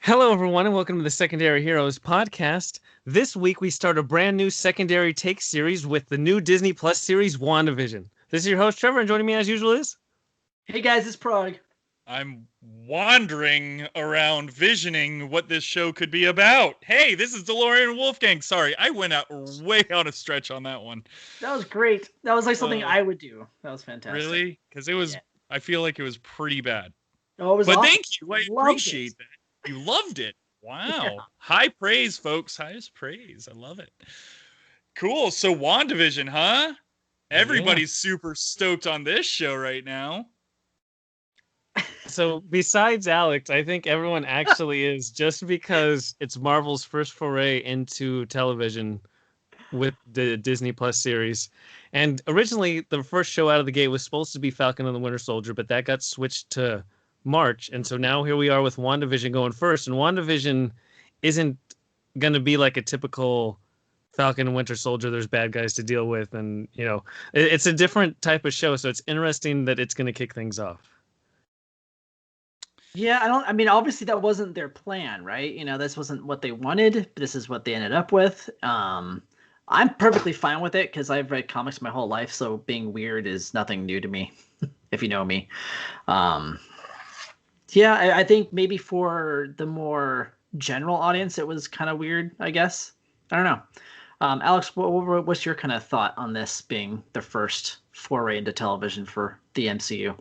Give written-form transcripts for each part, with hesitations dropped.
Hello, everyone, and welcome to the Secondary Heroes podcast. This week, we start a brand new Secondary Take series with the new Disney Plus series, WandaVision. This is your host, Trevor, and joining me as usual is... Hey guys, it's Prague. I'm wandering around visioning what this show could be about. Hey, this is DeLorean and Wolfgang. Sorry, I went out way out of stretch on that one. That was great. That was like something I would do. That was fantastic. Really? Because it was, yeah. I feel like it was pretty bad. Oh, it was but awesome. Thank you. I appreciate that. You loved it. Wow. Yeah. High praise, folks. Highest praise. I love it. Cool. So WandaVision, huh? Everybody's super stoked on this show right now. So besides Alex, I think everyone actually is, just because it's Marvel's first foray into television with the Disney Plus series. And originally, the first show out of the gate was supposed to be Falcon and the Winter Soldier, but that got switched to March. And so now here we are with WandaVision going first. And WandaVision isn't going to be like a typical Falcon and Winter Soldier. There's bad guys to deal with. And, you know, it's a different type of show. So it's interesting that it's going to kick things off. Yeah, I mean, obviously that wasn't their plan, right? You know, this wasn't what they wanted. This is what they ended up with. I'm perfectly fine with it because I've read comics my whole life, so being weird is nothing new to me, if you know me. Yeah, I think maybe for the more general audience, it was kind of weird, I guess. I don't know. Alex, what's your kind of thought on this being the first foray into television for the MCU?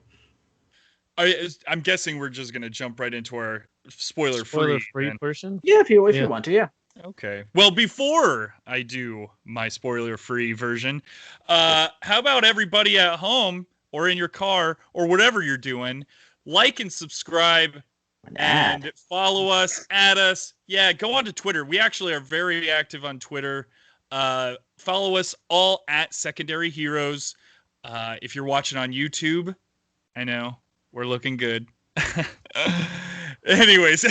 I'm guessing we're just going to jump right into our spoiler-free version? Yeah, if you want to, yeah. Okay. Well, before I do my spoiler-free version, how about everybody at home or in your car or whatever you're doing, like and subscribe and follow us, add us. Yeah, go on to Twitter. We actually are very active on Twitter. Follow us all at Secondary Heroes. If you're watching on YouTube, I know. We're looking good. Anyways,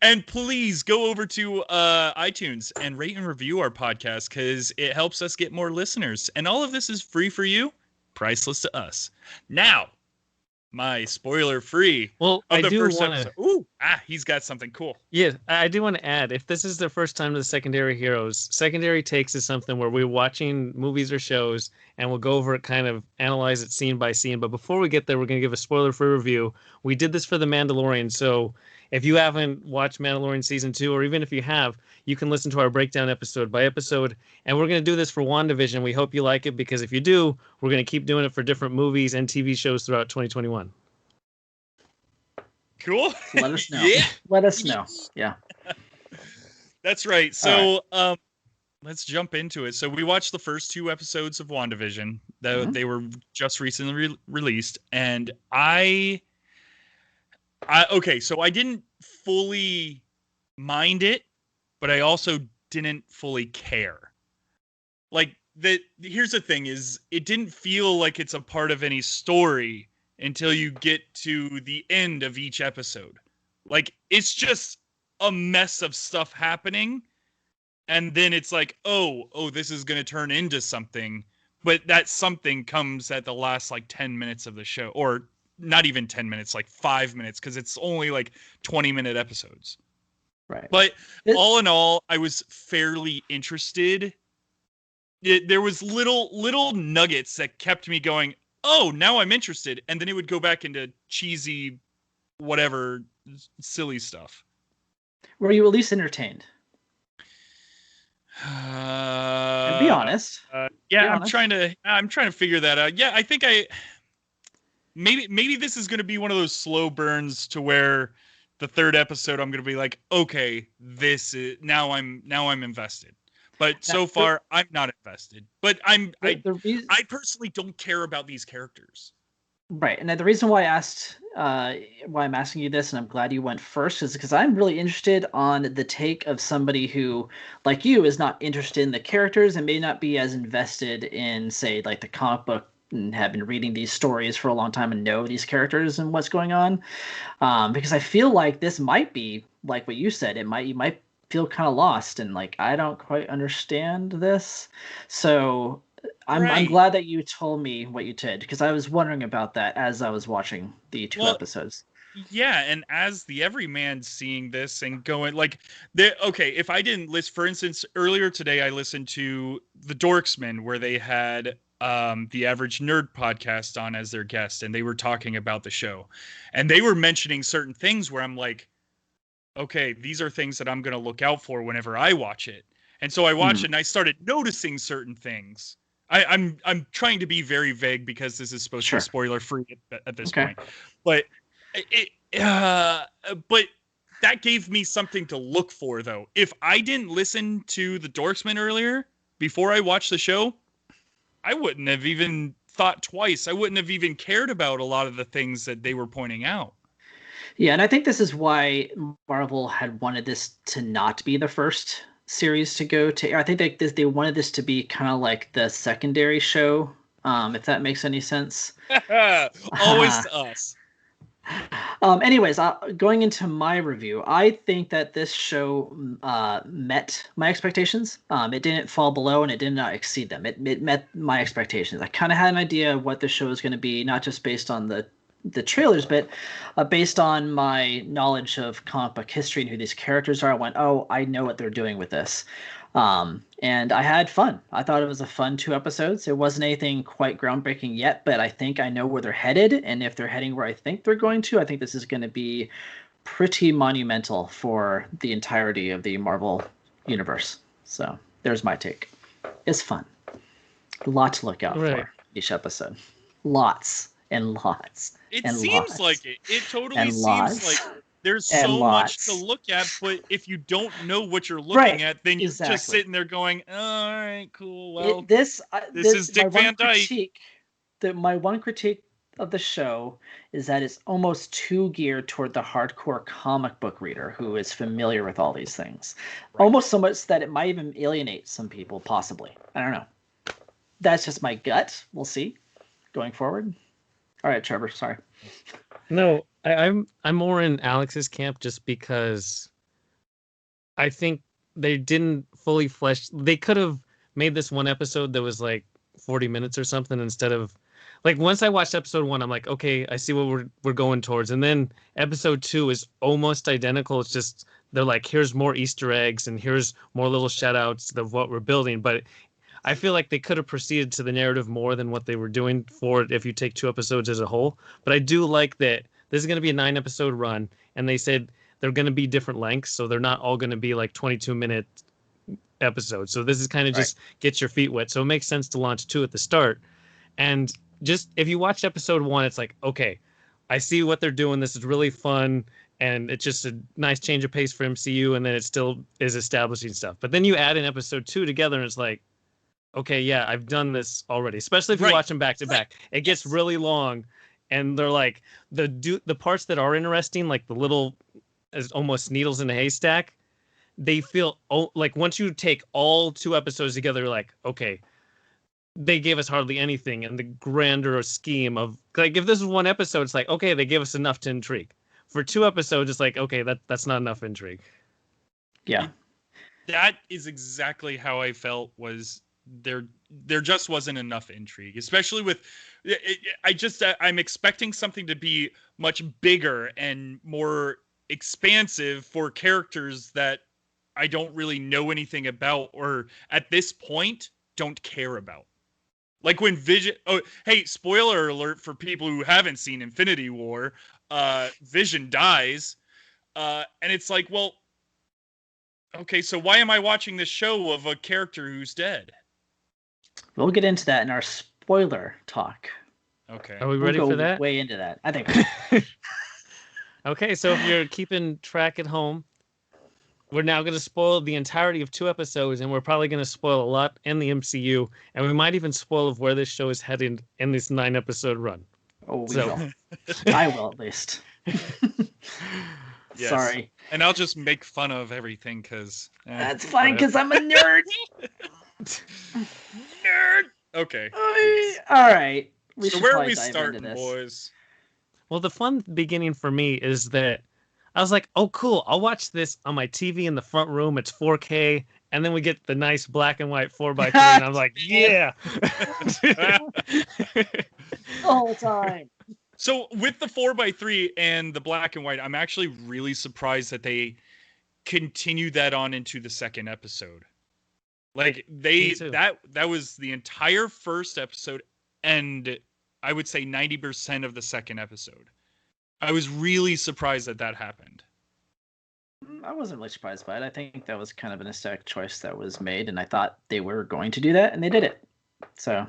and please go over to iTunes and rate and review our podcast because it helps us get more listeners. And all of this is free for you, priceless to us. Now, my spoiler-free. Well, I do want to. Ooh, he's got something cool. Yeah, I do want to add, if this is the first time to the Secondary Heroes, Secondary Takes is something where we're watching movies or shows and we'll go over it, kind of analyze it scene by scene. But before we get there, we're going to give a spoiler-free review. We did this for The Mandalorian, so if you haven't watched Mandalorian Season 2, or even if you have, you can listen to our breakdown episode by episode. And we're going to do this for WandaVision. We hope you like it, because if you do, we're going to keep doing it for different movies and TV shows throughout 2021. Cool. Let us know. Yeah. Let us know. Yeah. That's right. So let's jump into it. So we watched the first 2 episodes of WandaVision. They were just recently released. And okay, so I didn't fully mind it, but I also didn't fully care. Like, here's the thing is, it didn't feel like it's a part of any story until you get to the end of each episode. Like, it's just a mess of stuff happening, and then it's like, oh, this is going to turn into something, but that something comes at the last, like, 10 minutes of the show, or not even 10 minutes, like 5 minutes, because it's only, like, 20-minute episodes. Right. But all in all, I was fairly interested. There was little nuggets that kept me going, oh, now I'm interested. And then it would go back into cheesy, whatever, silly stuff. Were you at least entertained? And be honest. Yeah, I'm trying to figure that out. Yeah, I think maybe this is going to be one of those slow burns to where the 3rd episode I'm going to be like, okay, this is now I'm invested. But so far, I'm not invested. But I personally don't care about these characters. Right, and the reason why why I'm asking you this, and I'm glad you went first, is because I'm really interested on the take of somebody who, like you, is not interested in the characters and may not be as invested in, say, like the comic book, and have been reading these stories for a long time and know these characters and what's going on. Because I feel like this might be like what you said. You might feel kind of lost and like, I don't quite understand this. So I'm glad that you told me what you did, because I was wondering about that as I was watching the 2 episodes. Yeah, and as the everyman seeing this and going like, okay, if I didn't listen, for instance, earlier today I listened to the Dorksman where they had the Average Nerd podcast on as their guest, and they were talking about the show, and they were mentioning certain things where I'm like, okay, these are things that I'm going to look out for whenever I watch it. And so I watched it and I started noticing certain things. I'm trying to be very vague because this is supposed to be spoiler free at this point, but but that gave me something to look for though. If I didn't listen to the Dorksman earlier before I watched the show, I wouldn't have even thought twice. I wouldn't have even cared about a lot of the things that they were pointing out. Yeah, and I think this is why Marvel had wanted this to not be the first series to go to air. I think they wanted this to be kind of like the secondary show, if that makes any sense. Always to us. Anyways, going into my review, I think that this show met my expectations. It didn't fall below and it did not exceed them. It met my expectations. I kind of had an idea of what the show was going to be, not just based on the trailers, but based on my knowledge of comic book history and who these characters are. I went, oh, I know what they're doing with this. And I had fun. I thought it was a fun 2 episodes. It wasn't anything quite groundbreaking yet, but I think I know where they're headed. And if they're heading where I think they're going to, I think this is going to be pretty monumental for the entirety of the Marvel universe. So there's my take. It's fun. A lot to look out for each episode. Lots and lots. It and seems lots. like it. It totally And seems lots. like there's so much to look at, but if you don't know what you're looking at, then you're just sitting there going, oh, all right, cool. Well, this is Dick Van Dyke. My one critique of the show is that it's almost too geared toward the hardcore comic book reader who is familiar with all these things. Right. Almost so much that it might even alienate some people, possibly. I don't know. That's just my gut. We'll see going forward. All right, Trevor, sorry. No, I'm more in Alex's camp just because I think they didn't fully flesh. They could have made this one episode that was like 40 minutes or something instead of like once I watched episode 1, I'm like, okay, I see what we're going towards. And then episode 2 is almost identical. It's just they're like, here's more Easter eggs and here's more little shout outs of what we're building. But I feel like they could have proceeded to the narrative more than what they were doing for it if you take 2 episodes as a whole. But I do like that this is going to be a 9-episode run, and they said they're going to be different lengths, so they're not all going to be like 22-minute episodes. So this is kind of just get your feet wet. So it makes sense to launch 2 at the start. And just if you watch episode 1, it's like, okay, I see what they're doing. This is really fun, and it's just a nice change of pace for MCU, and then it still is establishing stuff. But then you add in episode 2 together, and it's like, okay, yeah, I've done this already. Especially if you watch them back to back, it gets really long, and they're like the parts that are interesting, like the little, as almost needles in a haystack. They feel like once you take all 2 episodes together, you're like, okay, they gave us hardly anything in the grander scheme of like if this is 1 episode, it's like okay, they gave us enough to intrigue. For 2 episodes, it's like okay, that's not enough intrigue. Yeah, that is exactly how I felt. Was there just wasn't enough intrigue, especially with I'm expecting something to be much bigger and more expansive for characters that I don't really know anything about or at this point don't care about. Like when Vision, oh, hey, spoiler alert for people who haven't seen Infinity War, Vision dies, and it's like, well, okay, so why am I watching this show of a character who's dead? We'll get into that in our spoiler talk. Okay. Are we ready for that? Way into that, I think. Okay, so if you're keeping track at home, we're now going to spoil the entirety of 2 episodes, and we're probably going to spoil a lot in the MCU, and we might even spoil of where this show is heading in this 9-episode run. Oh, we will. I will, at least. Yes. Sorry. And I'll just make fun of everything, because... That's fine, because I'm a nerd! Nerd! Okay. All right. So where are we starting, boys? Well, the fun beginning for me is that I was like, oh, cool. I'll watch this on my TV in the front room. It's 4K. And then we get the nice black and white 4x3. And I'm like, yeah. The whole time. So with the 4x3 and the black and white, I'm actually really surprised that they continue that on into the second episode. Like that was the entire first episode, and I would say 90% of the second episode. I was really surprised that happened. I wasn't really surprised by it. I think that was kind of an aesthetic choice that was made, and I thought they were going to do that, and they did it. So,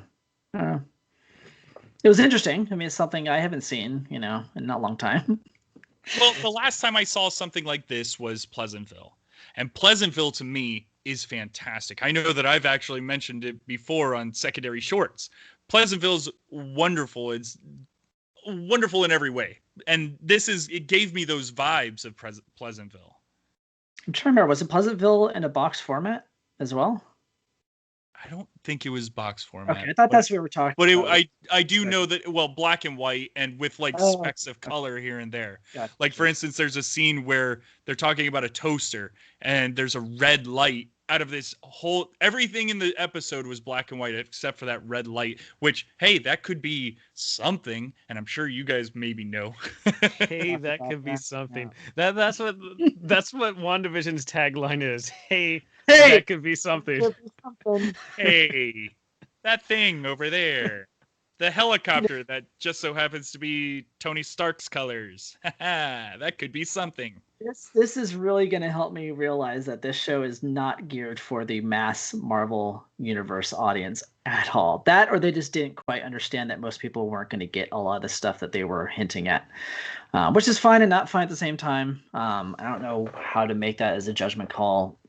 it was interesting. I mean, it's something I haven't seen, in not a long time. Well, the last time I saw something like this was Pleasantville. And Pleasantville, to me, is fantastic. I know that I've actually mentioned it before on secondary shorts. Pleasantville's wonderful. It's wonderful in every way. And it gave me those vibes of Pleasantville. I'm trying to remember, was it Pleasantville in a box format as well? I don't think it was box format. Okay, I thought that's what we were talking about. But I do know that, black and white and with specks of color here and there. Gotcha. Like, for instance, there's a scene where they're talking about a toaster and there's a red light out of this whole, everything in the episode was black and white except for that red light, which, hey, that could be something. And I'm sure you guys maybe know. Hey, that could be something. Yeah. That's what WandaVision's tagline is. Hey, that could be something. Hey, that thing over there. The helicopter that just so happens to be Tony Stark's colors. That could be something. This is really going to help me realize that this show is not geared for the mass Marvel Universe audience at all. That, or they just didn't quite understand that most people weren't going to get a lot of the stuff that they were hinting at, which is fine and not fine at the same time. I don't know how to make that as a judgment call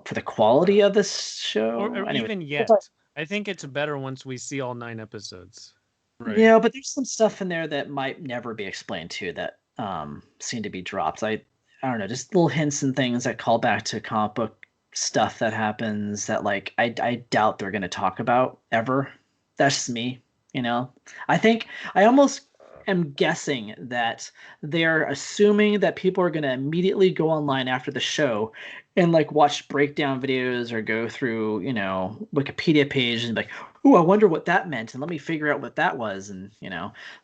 for the quality of this show. Or anyway, even yet. I think it's better once we see all 9 episodes. Right. Yeah, but there's some stuff in there that might never be explained too that seem to be dropped. I don't know, just little hints and things that call back to comic book stuff that happens that I doubt they're going to talk about ever. That's just me, I think I almost am guessing that they're assuming that people are going to immediately go online after the show and watch breakdown videos or go through, Wikipedia page and be like, "Ooh, I wonder what that meant, and let me figure out what that was." And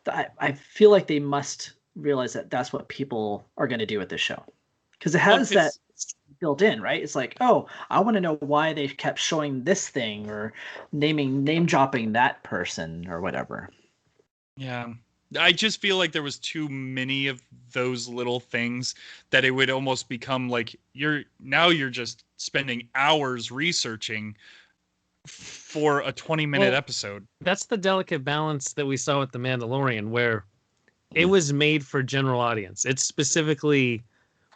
I feel like they must realize that that's what people are going to do with this show, because it has that built in, right? It's like, oh, I want to know why they kept showing this thing or name dropping that person or whatever. Yeah. I just feel like there was too many of those little things that it would almost become like you're just spending hours researching for a 20-minute episode. That's the delicate balance that we saw with The Mandalorian, where it was made for general audience. It's specifically,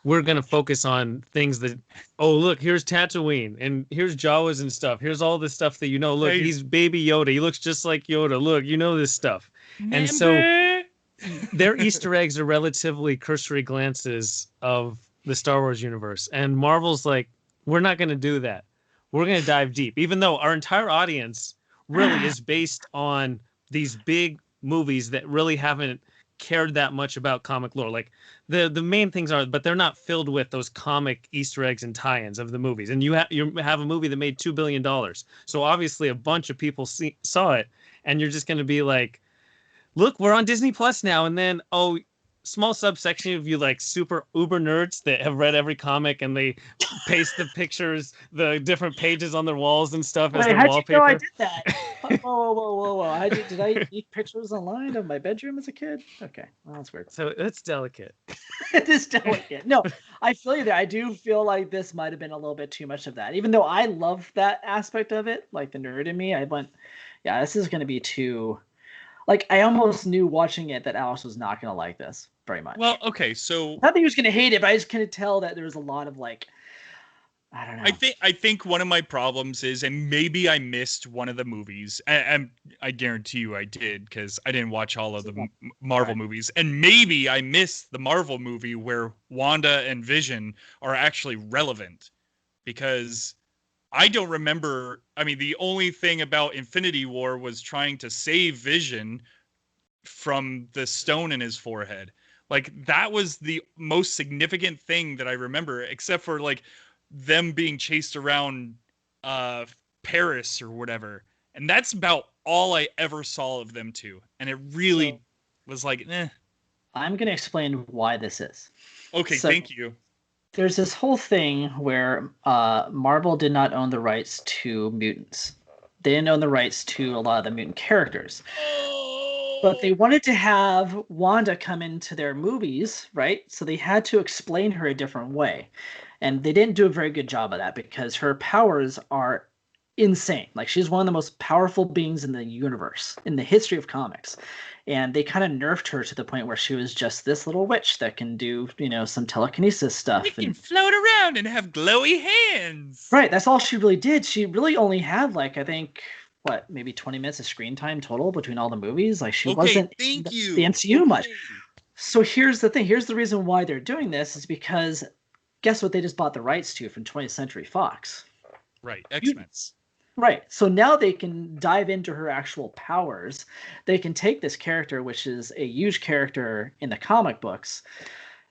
we're going to focus on things that, oh, look, here's Tatooine, and here's Jawas and stuff. Here's all this stuff that Look, he's Baby Yoda. He looks just like Yoda. Look, this stuff. And so their Easter eggs are relatively cursory glances of the Star Wars universe. And Marvel's like, we're not going to do that. We're going to dive deep, even though our entire audience really is based on these big movies that really haven't cared that much about comic lore. Like the main things are, but they're not filled with those comic Easter eggs and tie-ins of the movies. And you have a movie that made $2 billion. So obviously a bunch of people saw it, and you're just going to be like, look, we're on Disney Plus now. And then, small subsection of you super uber nerds that have read every comic and they paste the pictures, the different pages on their walls and stuff as their wallpaper. You know I did that? Whoa. Did I leak pictures online of my bedroom as a kid? Okay, well, that's weird. So it's delicate. It is delicate. No, I feel you there. I do feel like this might have been a little bit too much of that. Even though I love that aspect of it, like the nerd in me, I went, yeah, this is going to be too... I almost knew watching it that Alex was not going to like this very much. Well, okay, so... Not that he was going to hate it, but I just couldn't tell that there was a lot of, I don't know. I think one of my problems is, and maybe I missed one of the movies, and I guarantee you I did, because I didn't watch all of the Marvel movies, and maybe I missed the Marvel movie where Wanda and Vision are actually relevant, because... I don't remember. I mean, the only thing about Infinity War was trying to save Vision from the stone in his forehead. That was the most significant thing that I remember, except for them being chased around Paris or whatever. And that's about all I ever saw of them two. And it really was like, eh. I'm going to explain why this is. Okay, So, thank you. There's this whole thing where Marvel did not own the rights to mutants. They didn't own the rights to a lot of the mutant characters. But they wanted to have Wanda come into their movies, right? So they had to explain her a different way. And they didn't do a very good job of that because her powers are insane. Like, she's one of the most powerful beings in the universe, in the history of comics. And they kind of nerfed her to the point where she was just this little witch that can do, some telekinesis stuff. She can float around and have glowy hands. Right, that's all she really did. She really only had, like, I think, maybe 20 minutes of screen time total between all the movies. Like, she wasn't the MCU much. So here's the thing. Here's the reason why they're doing this is because guess what they just bought the rights to from 20th Century Fox? Right, X-Men. Right. So now they can dive into her actual powers. They can take this character, which is a huge character in the comic books,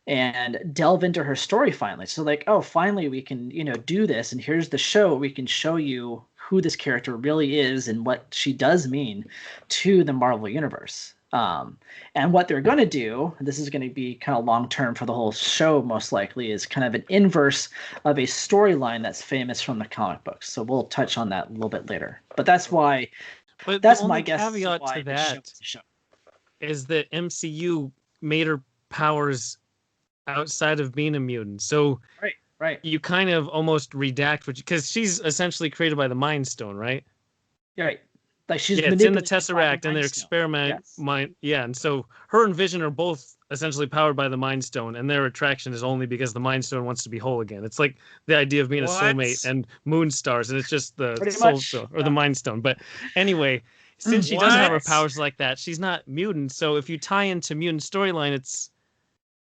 and delve into her story finally. So like, oh, finally we can, do this. And here's the show. We can show you who this character really is and what she does mean to the Marvel Universe. And what they're going to do, and this is going to be kind of long term for the whole show, most likely, is kind of an inverse of a storyline that's famous from the comic books. So we'll touch on that a little bit later. But that's why. But that's the my only guess. Caveat Why to the that show. is that MCU made her powers outside of being a mutant. So right. You kind of almost redact because she's essentially created by the Mind Stone, right? Right. Like she's it's in the Tesseract and their experiment mind. Yeah, and so her and Vision are both essentially powered by the Mind Stone, and their attraction is only because the Mind Stone wants to be whole again. It's like the idea of being a soulmate and moon stars, and it's just the soul stone or the Mind Stone. But anyway, since she doesn't have her powers like that, she's not mutant. So if you tie into mutant storyline,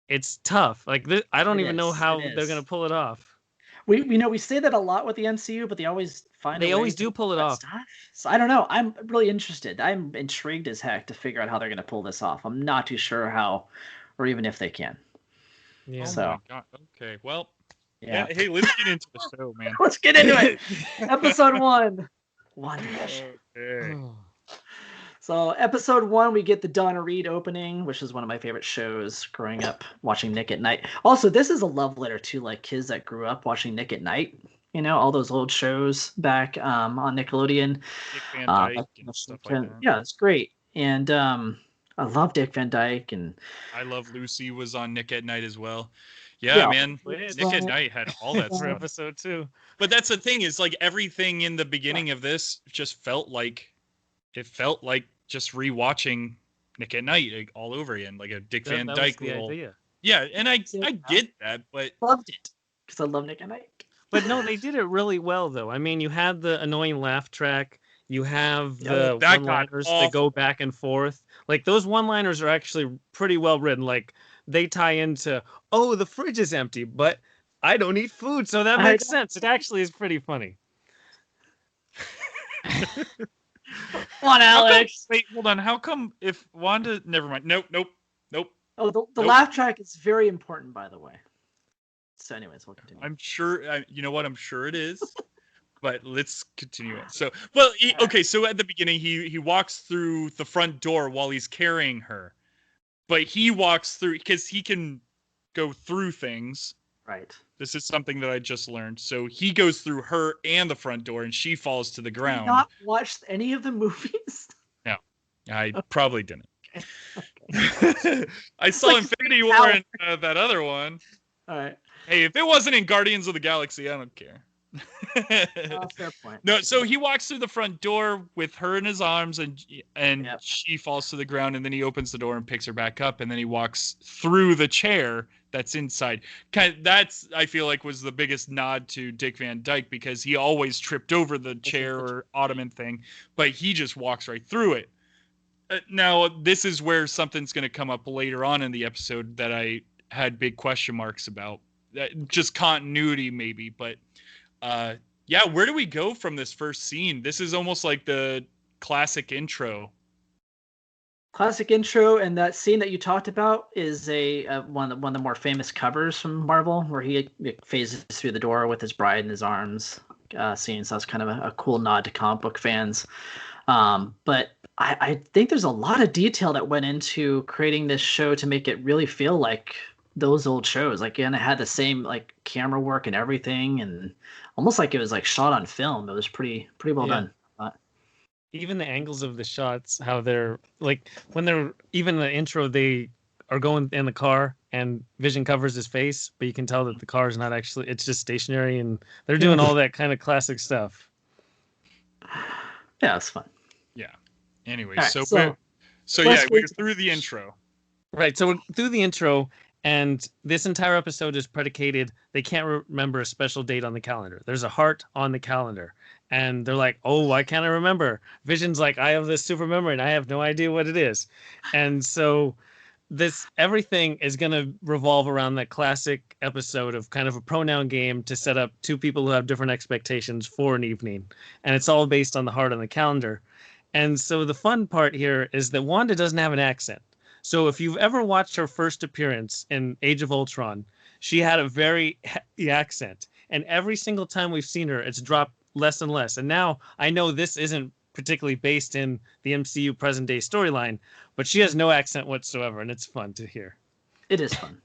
it's tough. Like I don't even know how they're gonna pull it off. We say that a lot with the MCU, but they always find. They always do pull it off. Stuff. So I don't know. I'm really interested. I'm intrigued as heck to figure out how they're going to pull this off. I'm not too sure how, or even if they can. Yeah. Oh my God. Okay. Well. Yeah. Hey, let's get into the show, man. Let's get into it. Episode 1. Wandavision. Okay. So episode 1, we get the Donna Reed opening, which is one of my favorite shows growing up watching Nick at Night. Also, this is a love letter to like kids that grew up watching Nick at Night. All those old shows back on Nickelodeon. Dick Van Dyke and stuff like that. Yeah, it's great. And I love Dick Van Dyke. And I Love Lucy was on Nick at Night as well. Yeah, man. Nick at Night had all that for episode 2. But that's the thing is like everything in the beginning of this just felt like just rewatching Nick at Night like, all over again, like a Dick Van Dyke little. Idea. Yeah, and I get that, but loved it because I love Nick at Night. But no, they did it really well, though. I mean, you had the annoying laugh track. You have the one-liners that go back and forth. Like, those one-liners are actually pretty well written. Like, they tie into, oh, the fridge is empty, but I don't eat food, so that makes sense. It actually is pretty funny. Come on, Alex. Wait, hold on. How come if Wanda... Never mind. Nope. Oh, the laugh track is very important, by the way. So anyways, we'll continue. I'm sure, you know what? I'm sure it is, but let's continue it. So, well, so at the beginning, he walks through the front door while he's carrying her, but he walks through because he can go through things. Right. This is something that I just learned. So he goes through her and the front door, and she falls to the ground. Have you not watched any of the movies? No, I probably didn't. Okay. I saw Infinity War and that other one. All right. Hey, if it wasn't in Guardians of the Galaxy, I don't care. Fair point. No, so he walks through the front door with her in his arms, and Yep. she falls to the ground, and then he opens the door and picks her back up, and then he walks through the chair that's inside. That's, I feel like, was the biggest nod to Dick Van Dyke, because he always tripped over the chair or ottoman thing, but he just walks right through it. Now, this is where something's going to come up later on in the episode that I had big question marks about. Just continuity, maybe, but yeah, where do we go from this first scene? This is almost like the classic intro. Classic intro, and that scene that you talked about is one of the more famous covers from Marvel, where he phases through the door with his bride in his arms. Scene, so that's kind of a cool nod to comic book fans. But I think there's a lot of detail that went into creating this show to make it really feel like those old shows. Like, and it had the same like camera work and everything, and almost like it was like shot on film. It was pretty well done. Even the angles of the shots, how they're like when they're even in the intro, they are going in the car and Vision covers his face, but you can tell that the car is not actually, it's just stationary, and they're doing all that kind of classic stuff. Yeah, it's fun. Yeah. Anyway, Right, so yeah, we're through the intro. Right. So we're through the intro, and this entire episode is predicated. They can't remember a special date on the calendar. There's a heart on the calendar. And they're like, oh, why can't I remember? Vision's like, I have this super memory and I have no idea what it is. And so everything is going to revolve around that classic episode of kind of a pronoun game to set up two people who have different expectations for an evening. And it's all based on the heart on the calendar. And so the fun part here is that Wanda doesn't have an accent. So if you've ever watched her first appearance in Age of Ultron, she had a very heavy accent. And every single time we've seen her, it's dropped less and less. And now I know this isn't particularly based in the MCU present day storyline, but she has no accent whatsoever, and it's fun to hear. It is fun.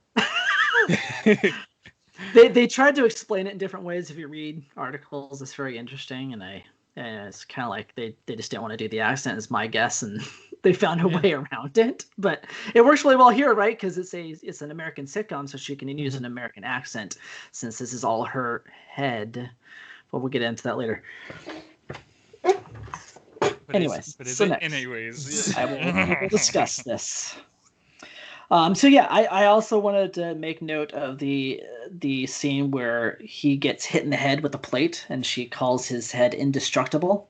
They tried to explain it in different ways. If you read articles, it's very interesting, and it's kind of like they just didn't want to do the accent, is my guess, and they found a way around it. But it works really well here, right? Because it's an American sitcom, so she can use an American accent since this is all her head. But we'll get into that later. Anyways, I will discuss this. So yeah, I also wanted to make note of the scene where he gets hit in the head with a plate, and she calls his head indestructible,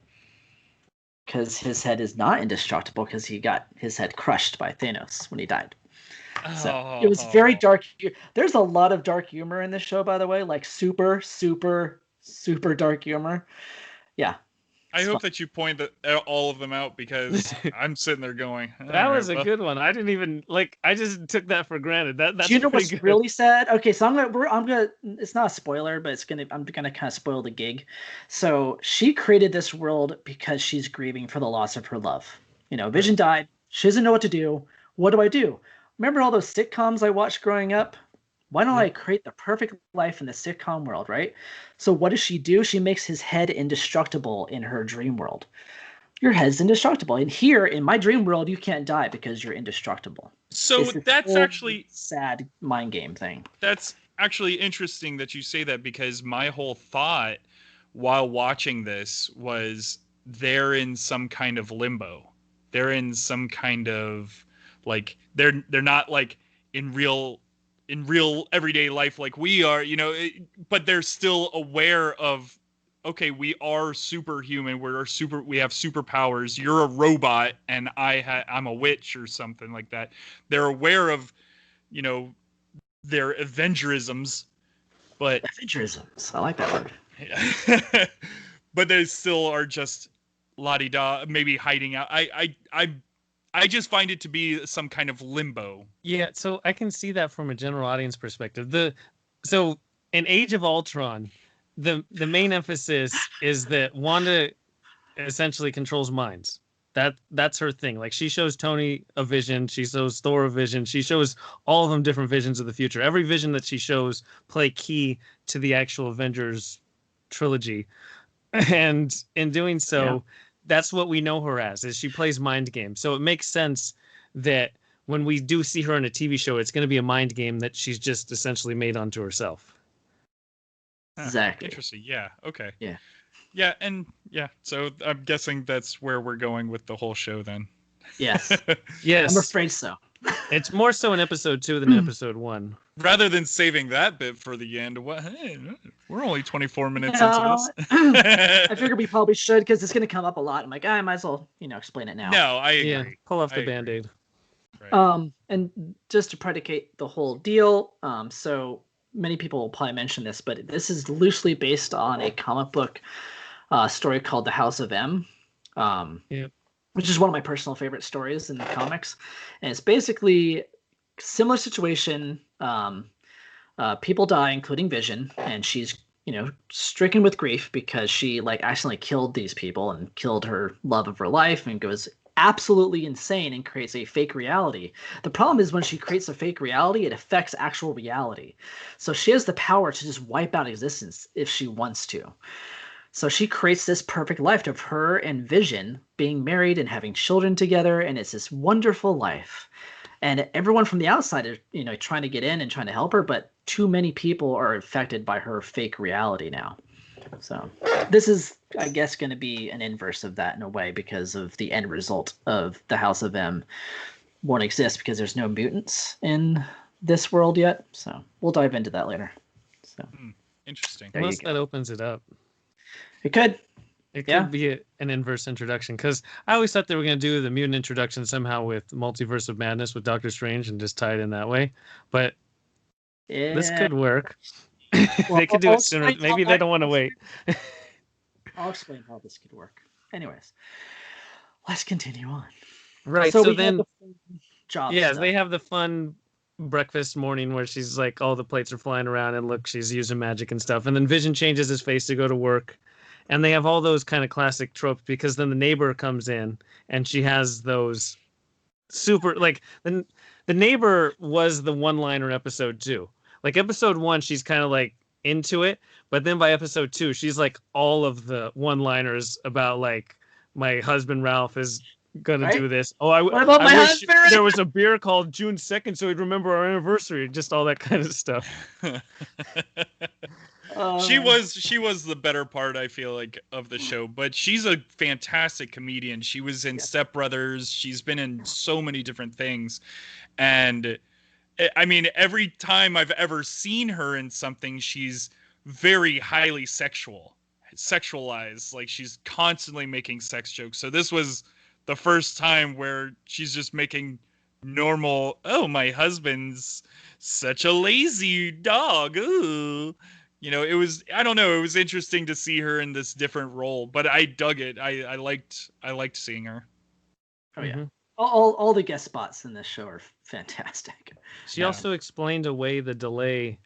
because his head is not indestructible because he got his head crushed by Thanos when he died. So it was very dark. There's a lot of dark humor in this show, by the way, like super dark humor. Yeah. I hope that you point all of them out, because I'm sitting there going, that was a good one. I didn't even I just took that for granted. That's you know what's good. Really sad? Okay, so I'm gonna it's not a spoiler, but I'm gonna kind of spoil the gig. So she created this world because she's grieving for the loss of her love. Vision died. She doesn't know what to do. What do I do? Remember all those sitcoms I watched growing up? Why don't I create the perfect life in the sitcom world, right? So what does she do? She makes his head indestructible in her dream world. Your head's indestructible. And here, in my dream world, you can't die because you're indestructible. So that's actually sad mind game thing. That's actually interesting that you say that, because my whole thought while watching this was they're in some kind of limbo. They're in some kind of they're not in real everyday life like we are, but they're still aware of, okay, we are superhuman. We have superpowers. You're a robot and I'm a witch or something like that. They're aware of, their Avengerisms, but Avengerisms. I like that word. Yeah. But they still are just la-di-da, maybe hiding out. I just find it to be some kind of limbo. Yeah, so I can see that from a general audience perspective. So in Age of Ultron, the main emphasis is that Wanda essentially controls minds. That's her thing. She shows Tony a vision, she shows Thor a vision, she shows all of them different visions of the future. Every vision that she shows play key to the actual Avengers trilogy. And in doing so, that's what we know her as, is she plays mind games. So it makes sense that when we do see her in a TV show, it's going to be a mind game that she's just essentially made onto herself. Exactly. Interesting. Yeah. Okay. Yeah. Yeah. And so I'm guessing that's where we're going with the whole show then. Yes. Yes. I'm afraid so. It's more so in episode 2 than in episode 1. Rather than saving that bit for the end, we're only 24 minutes into this. I figured we probably should, because it's going to come up a lot. I'm like, I might as well, explain it now. No, I agree. Yeah, pull off the Band-Aid. Right. And just to predicate the whole deal, so many people will probably mention this, but this is loosely based on a comic book story called The House of M. Which is one of my personal favorite stories in the comics. And it's basically similar situation. People die, including Vision, and she's stricken with grief because she like accidentally killed these people and killed her love of her life and goes absolutely insane and creates a fake reality. The problem is when she creates a fake reality, it affects actual reality. So she has the power to just wipe out existence if she wants to. So she creates this perfect life of her and Vision being married and having children together, and it's this wonderful life. And everyone from the outside is, trying to get in and trying to help her, but too many people are affected by her fake reality now. So this is, I guess, going to be an inverse of that in a way because of the end result of the House of M won't exist because there's no mutants in this world yet. So we'll dive into that later. So interesting. Unless that opens it up. It could. It could be an inverse introduction, because I always thought they were going to do the mutant introduction somehow with Multiverse of Madness with Doctor Strange and just tie it in that way. But this could work. Well, they could do it sooner. Maybe they don't want to wait. I'll explain how this could work. Anyways, let's continue on. Right. So then, they have the fun breakfast morning where she's like, all the plates are flying around and look, she's using magic and stuff. And then Vision changes his face to go to work. And they have all those kind of classic tropes because then the neighbor comes in and she has those super, like, the neighbor was the one-liner in episode 2. Like episode 1, she's kind of like into it. But then by episode 2, she's like all of the one-liners about like, my husband Ralph is going to do this. Oh, I wish there was a beer called June 2nd so we'd remember our anniversary. Just all that kind of stuff. She was the better part, I feel like, of the show, but she's a fantastic comedian. She was in Step Brothers. She's been in so many different things. And I mean, every time I've ever seen her in something, she's very highly sexualized. Like she's constantly making sex jokes. So this was the first time where she's just making normal, oh, my husband's such a lazy dog. Ooh. It was, I don't know, it was interesting to see her in this different role, but I dug it. I liked seeing her. Oh yeah. Mm-hmm. All the guest spots in this show are fantastic. She also explained away the delay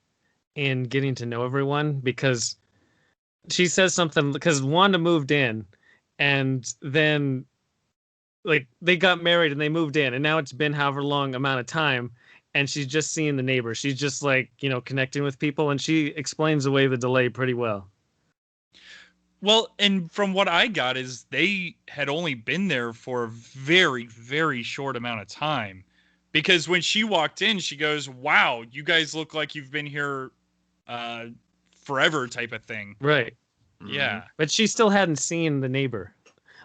in getting to know everyone because she says something because Wanda moved in and then like they got married and they moved in and now it's been however long amount of time. And she's just seeing the neighbor. She's just like, connecting with people. And she explains away the delay pretty well. Well, and from what I got is they had only been there for a very, very short amount of time. Because when she walked in, she goes, wow, you guys look like you've been here forever type of thing. Right. Yeah. But she still hadn't seen the neighbor.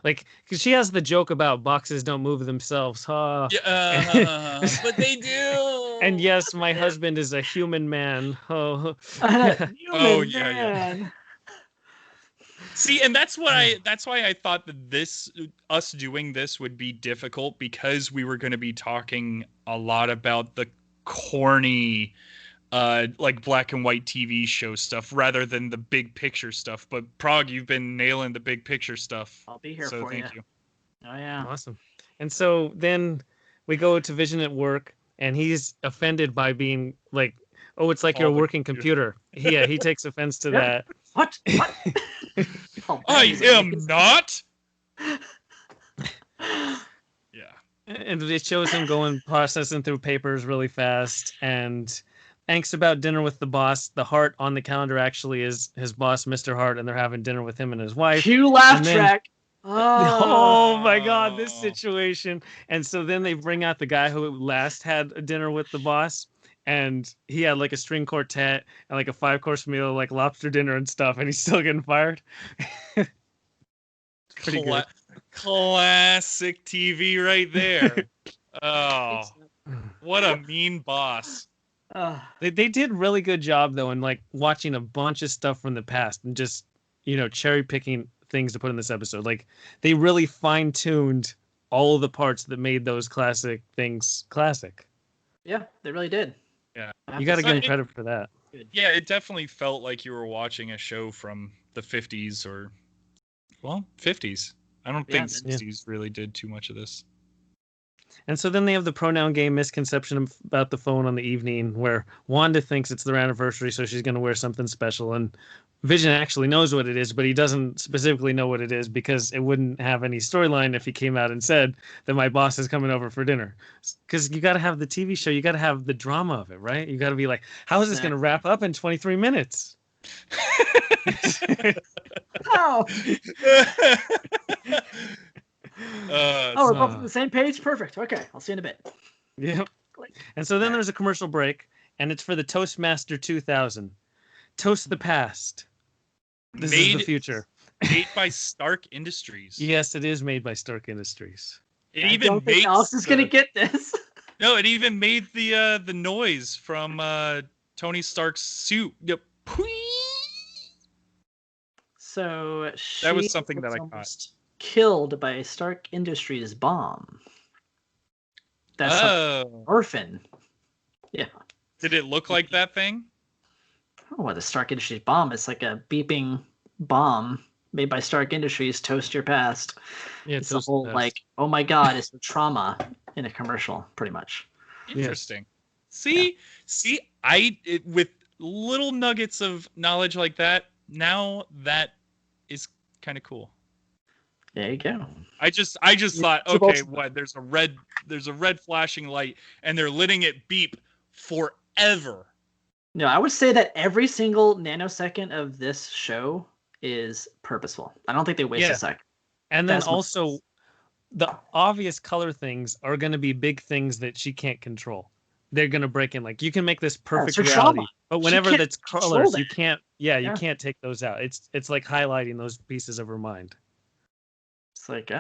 Like, because she has the joke about boxes don't move themselves, huh? Yeah, but they do. And yes, my husband is a human man. Oh, man. See, and that's why I thought that us doing this would be difficult because we were going to be talking a lot about the corny like black and white TV show stuff rather than the big picture stuff. But Prague, you've been nailing the big picture stuff. I'll be here so for you. Thank you. Oh yeah. Awesome. And so then we go to Vision at work and he's offended by being like, oh, it's like your working computer. He takes offense to that. What? I am not. And it shows him going processing through papers really fast and angst about dinner with the boss. The heart on the calendar actually is his boss, Mr. Hart, and they're having dinner with him and his wife. Cue laugh track. Oh my God, this situation. And so then they bring out the guy who last had a dinner with the boss, and he had like a string quartet and like a 5-course meal, like lobster dinner and stuff, and he's still getting fired. Pretty good. Classic TV right there. Oh, what a mean boss. They did really good job though in like watching a bunch of stuff from the past and just cherry picking things to put in this episode. Like they really fine-tuned all of the parts that made those classic things classic. Yeah, they really did. Yeah, you got to give them credit for that. Yeah, it definitely felt like you were watching a show from the 50s or 50s. I don't think 60s really did too much of this. And so then they have the pronoun game misconception about the phone on the evening where Wanda thinks it's their anniversary, so she's going to wear something special. And Vision actually knows what it is, but he doesn't specifically know what it is because it wouldn't have any storyline if he came out and said that my boss is coming over for dinner. Because you got to have the TV show, you got to have the drama of it, right? You got to be like, how is this going to wrap up in 23 minutes? Oh. We're both on the same page. Perfect. Okay, I'll see you in a bit. Yep. And so then there's a commercial break, and it's for the Toastmaster 2000. Toast the past. This is the future. Made by Stark Industries. Yes, it is made by Stark Industries. It even don't think Alex is gonna get this. No, it even made the noise from Tony Stark's suit. Yep. So that was something that I caught. Killed by a Stark Industries bomb. That's orphan. Yeah. Did it look like that thing? Oh, what a Stark Industries bomb! It's like a beeping bomb made by Stark Industries. Toast your past. Yeah, it's the whole like, oh my god, it's the trauma in a commercial, pretty much. Interesting. See, with little nuggets of knowledge like that, now that is kind of cool. There you go. I just thought, okay, what? There's a red flashing light, and they're letting it beep forever. No, I would say that every single nanosecond of this show is purposeful. I don't think they waste a second. And then also, the obvious color things are going to be big things that she can't control. They're going to break in. Like, you can make this perfect reality, but whenever that's colors, you can't. Yeah, you can't take those out. It's like highlighting those pieces of her mind. It's like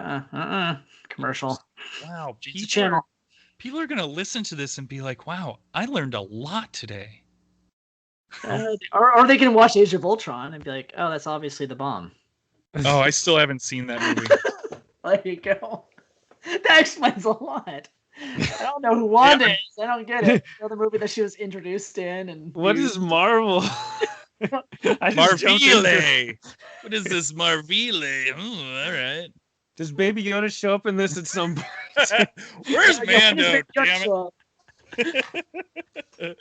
commercial. Wow, people are going to listen to this and be like, "Wow, I learned a lot today." Or they can watch Age of Ultron and be like, "Oh, that's obviously the bomb." Oh, I still haven't seen that movie. There you go. That explains a lot. I don't know who Wanda is. I don't get it. You know, the movie that she was introduced in. And what is Marvel? Marvile. What is this Marvile? All right. Does Baby Yoda show up in this at some point? Where's Mando? Damn it.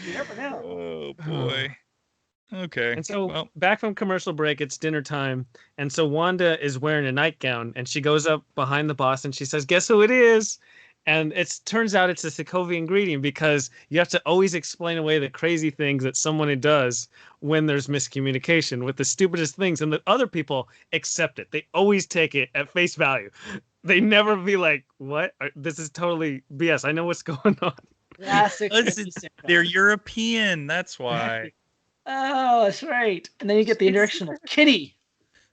You never know. Oh boy. Okay. And so back from commercial break, it's dinner time. And so Wanda is wearing a nightgown and she goes up behind the boss and she says, "Guess who it is?" And it turns out it's a Sokovian greeting because you have to always explain away the crazy things that someone does when there's miscommunication with the stupidest things. And the other people accept it. They always take it at face value. They never be like, "What? This is totally BS. I know what's going on." Classic. They're European. That's why. Oh, that's right. And then you get the introduction of Kitty.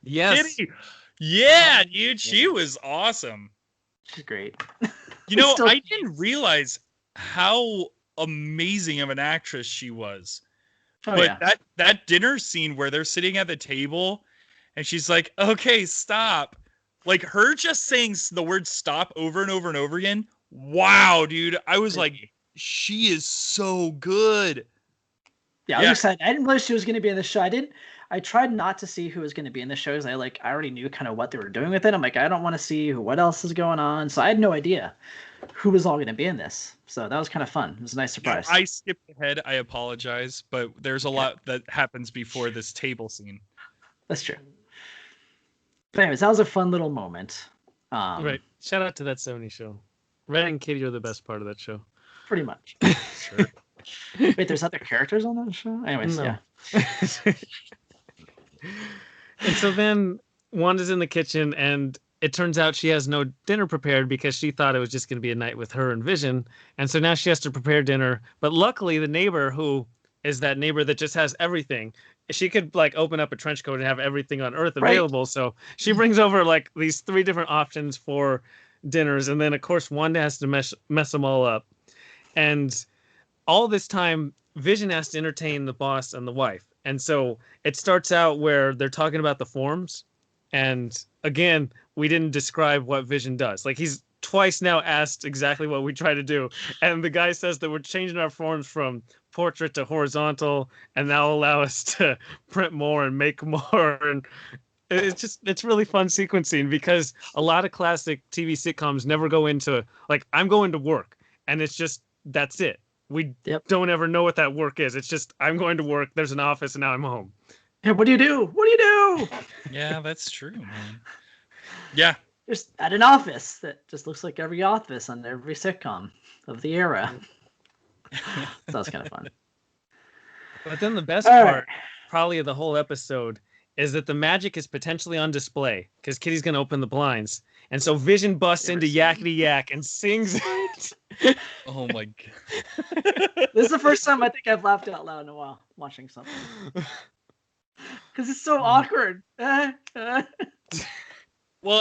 Yes. Kitty. Yeah, dude. She was awesome. She's great. You know, I didn't realize how amazing of an actress she was. But that dinner scene where they're sitting at the table and she's like, "Okay, stop." Like, her just saying the word stop over and over and over again. Wow, dude. I was like, she is so good. Yeah, I was excited. I didn't realize she was going to be in the show. I tried not to see who was going to be in the shows. I already knew kind of what they were doing with it. I'm like, I don't want to see what else is going on. So I had no idea who was all going to be in this. So that was kind of fun. It was a nice surprise. I skipped ahead. I apologize, but there's a lot that happens before this table scene. That's true. But anyways, that was a fun little moment. Right. Shout out to that 70s show. Red and Kitty are the best part of that show. Pretty much. Sure. Wait, there's other characters on that show? Anyways, yeah. And so then Wanda's in the kitchen and it turns out she has no dinner prepared because she thought it was just going to be a night with her and Vision. And so now she has to prepare dinner. But luckily the neighbor, who is that neighbor that just has everything, she could like open up a trench coat and have everything on Earth available. Right. So she brings over like these 3 different options for dinners. And then of course Wanda has to mess them all up. And all this time, Vision has to entertain the boss and the wife. And so it starts out where they're talking about the forms. And again, we didn't describe what Vision does. Like, he's twice now asked exactly what we try to do. And the guy says that we're changing our forms from portrait to horizontal, and that'll allow us to print more and make more. And it's really fun sequencing because a lot of classic TV sitcoms never go into like I'm going to work and it's just that's it. We don't ever know what that work is. It's just I'm going to work. There's an office and now I'm home. Yeah, what do you do? What do you do? Yeah, that's true, man. Yeah. Just at an office that just looks like every office on every sitcom of the era. Sounds kind of fun. But then the best part, probably of the whole episode, is that the magic is potentially on display because Kitty's going to open the blinds. And so Vision busts into Yakety Yak and sings it. Oh my God. This is the first time I think I've laughed out loud in a while watching something. Because it's so awkward. Well,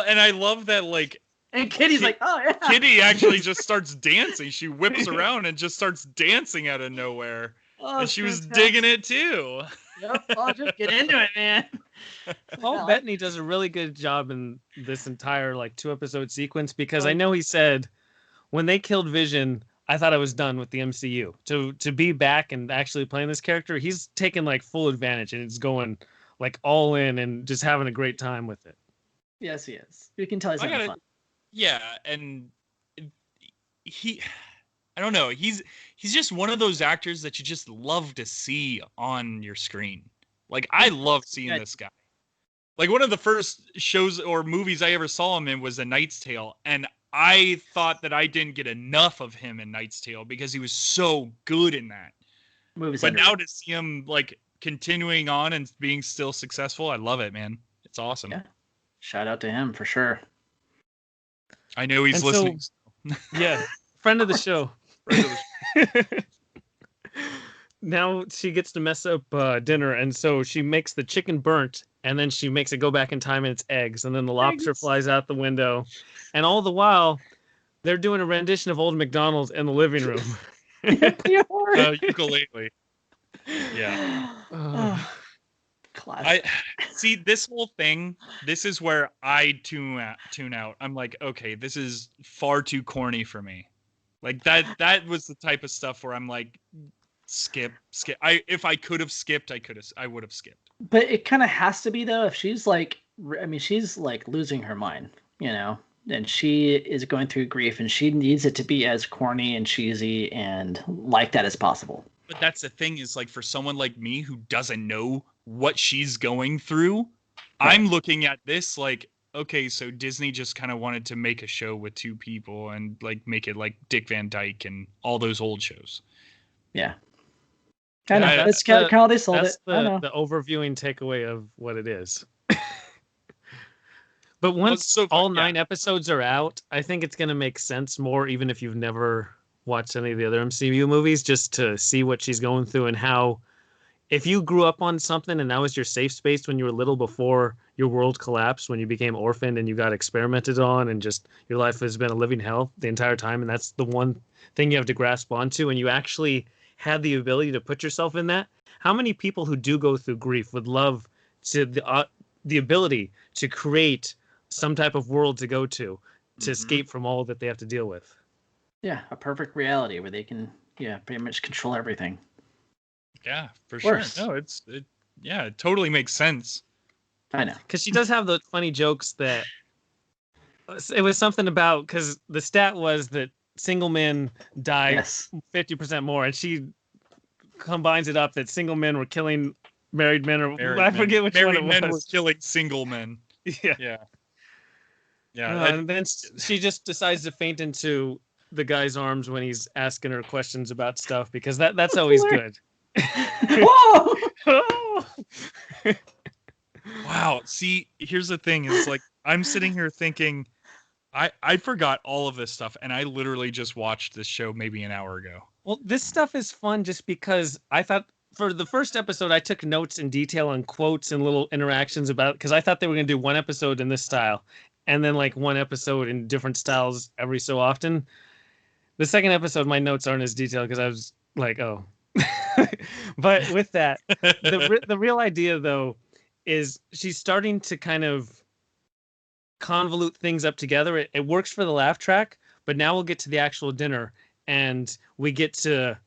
and I love that, like... And Kitty's like, oh, yeah. Kitty actually just starts dancing. She whips around and just starts dancing out of nowhere. Oh, and she was digging it, too. Yep, I'll just get into it, man. Paul Bettany does a really good job in this entire, like, 2-episode sequence because I know he said, when they killed Vision... I thought I was done with the MCU. To be back and actually playing this character, he's taken like full advantage and it's going like all in and just having a great time with it. Yes, he is. You can tell he's having fun. Yeah, and I don't know. He's just one of those actors that you just love to see on your screen. Like I love seeing this guy. Like one of the first shows or movies I ever saw him in was A Knight's Tale, and I thought that I didn't get enough of him in Knight's Tale because he was so good in that. But now to see him like continuing on and being still successful, I love it, man. It's awesome. Yeah. Shout out to him for sure. I know he's listening. Yeah, friend of the show. Now she gets to mess up dinner, and so she makes the chicken burnt, and then she makes it go back in time, and it's eggs, and then the lobster flies out the window, and all the while, they're doing a rendition of Old MacDonald in the living room. Ukulele. Yeah. Classic. I see this whole thing. This is where I tune out. I'm like, okay, this is far too corny for me. Like that was the type of stuff where I'm like, skip. If I could have skipped, I would have skipped. But it kind of has to be though. If she's like, she's like losing her mind, you know, and she is going through grief, and she needs it to be as corny and cheesy and like that as possible. But that's the thing is like for someone like me who doesn't know what she's going through, right. I'm looking at this like, okay, so Disney just kind of wanted to make a show with two people and like make it like Dick Van Dyke and all those old shows. Yeah. I know. That's kind of how they sold it. The overviewing takeaway of what it is. But once all 9 episodes are out, I think it's going to make sense more, even if you've never watched any of the other MCU movies, just to see what she's going through and how, if you grew up on something and that was your safe space when you were little before your world collapsed, when you became orphaned and you got experimented on and just your life has been a living hell the entire time, and that's the one thing you have to grasp onto, and you actually had the ability to put yourself in that. How many people who do go through grief would love to the ability to create some type of world to go to escape from all that they have to deal with? Yeah, a perfect reality where they can, pretty much control everything. Yeah, for sure. No, it totally makes sense. I know. Because she does have the funny jokes that it was something about, because the stat was that single men die 50% more, and she combines it up that single men were killing married men, I forget which one it was. Married men were killing single men. Yeah. And then she just decides to faint into the guy's arms when he's asking her questions about stuff, because that's always good. Whoa! Wow. See, here's the thing is like, I'm sitting here thinking, I forgot all of this stuff, and I literally just watched this show maybe an hour ago. Well, this stuff is fun just because I thought for the first episode, I took notes in detail on quotes and little interactions because I thought they were going to do one episode in this style and then like one episode in different styles every so often. The second episode, my notes aren't as detailed because I was like, oh. But with that, the real idea, though, is she's starting to kind of convolute things up together. It works for the laugh track, but now we'll get to the actual dinner, and we get to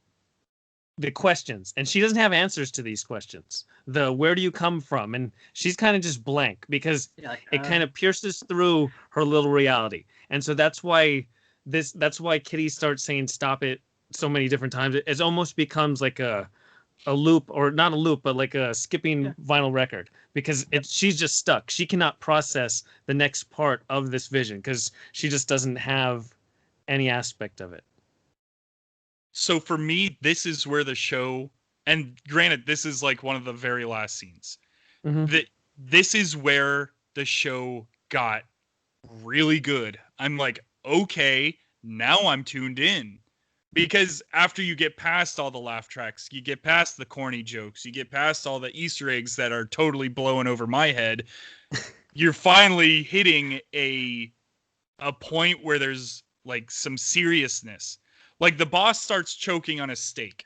the questions, and she doesn't have answers to these questions. The where do you come from? And she's kind of just blank because it kind of pierces through her little reality. And so that's why Kitty starts saying stop it so many different times. It almost becomes like a loop, or not a loop, but like a skipping vinyl record, because she's just stuck. She cannot process the next part of this vision because she just doesn't have any aspect of it. So for me, this is where the show, and granted, this is like one of the very last scenes. This is where the show got really good. I'm like, okay, now I'm tuned in. Because after you get past all the laugh tracks, you get past the corny jokes, you get past all the Easter eggs that are totally blowing over my head, you're finally hitting a point where there's like some seriousness. Like the boss starts choking on a steak,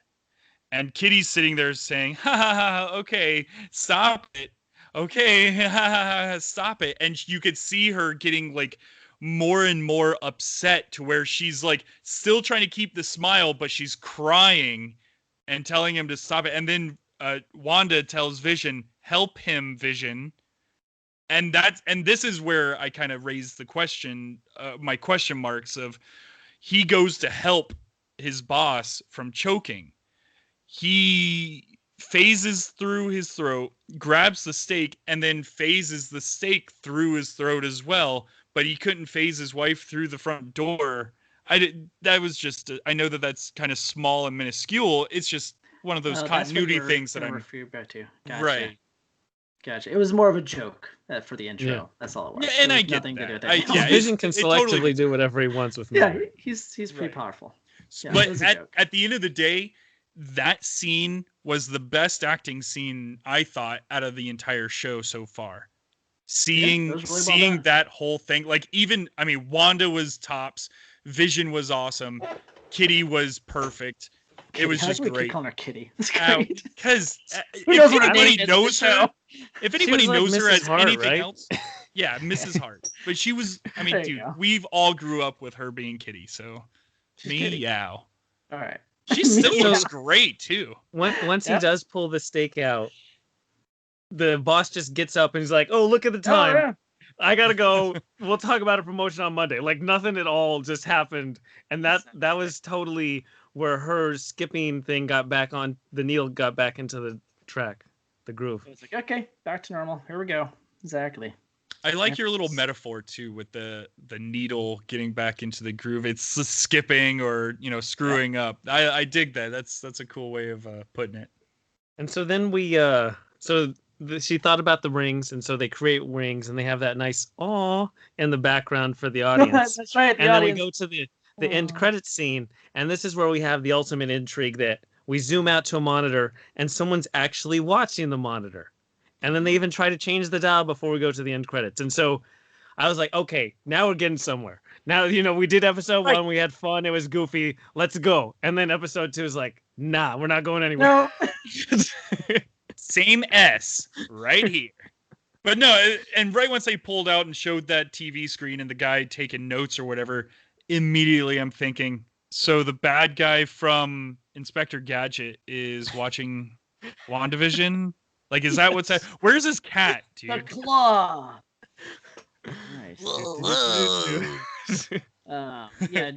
and Kitty's sitting there saying, ha ha ha, okay, stop it. Okay, ha ha ha, stop it. And you could see her getting like more and more upset to where she's like still trying to keep the smile, but she's crying and telling him to stop it. And then Wanda tells Vision, help him, Vision. And this is where I kind of raised the question, my question marks of, he goes to help his boss from choking. He phases through his throat, grabs the steak, and then phases the steak through his throat as well. But he couldn't phase his wife through the front door. That was just, I know that's kind of small and minuscule. It's just one of those continuity things that I'm referring back to. Gotcha. Right. Gotcha. It was more of a joke for the intro. Yeah. That's all it was. Yeah, and I get that. Vision can selectively do whatever he wants with me. Yeah, he's pretty powerful. Yeah, but at the end of the day, that scene was the best acting scene, I thought, out of the entire show so far. Seeing that whole thing, like even, I mean, Wanda was tops, Vision was awesome, Kitty was perfect. Kitty. It was just great. Keep calling her Kitty. It's great. Because if anybody knows her, as Hart, anything right? else, yeah, Mrs. Hart. But she was, I mean, dude, we've all grew up with her being Kitty, so meow. All right. She still looks great too. Once he does pull the steak out, the boss just gets up and he's like, "Oh, look at the time. Oh, yeah. I gotta go. We'll talk about a promotion on Monday." Like nothing at all just happened, and that was totally where her skipping thing got back on. The needle got back into the track, the groove. It's like, okay, back to normal. Here we go. Exactly. I like your little metaphor too with the needle getting back into the groove. It's skipping or screwing up. I dig that. That's a cool way of putting it. And so then she thought about the rings, and so they create rings, and they have that nice "aw" in the background for the audience. That's right. Then we go to the end credits scene, and this is where we have the ultimate intrigue that we zoom out to a monitor, and someone's actually watching the monitor. And then they even try to change the dial before we go to the end credits. And so I was like, okay, now we're getting somewhere. Now, we did episode 1, we had fun, it was goofy, let's go. And then episode 2 is like, nah, we're not going anywhere. No. Same S right here. But no, and right once they pulled out and showed that TV screen and the guy taking notes or whatever, immediately I'm thinking, so the bad guy from Inspector Gadget is watching WandaVision? Like, is that what's that? Where's his cat, dude? The claw. Nice. Yeah.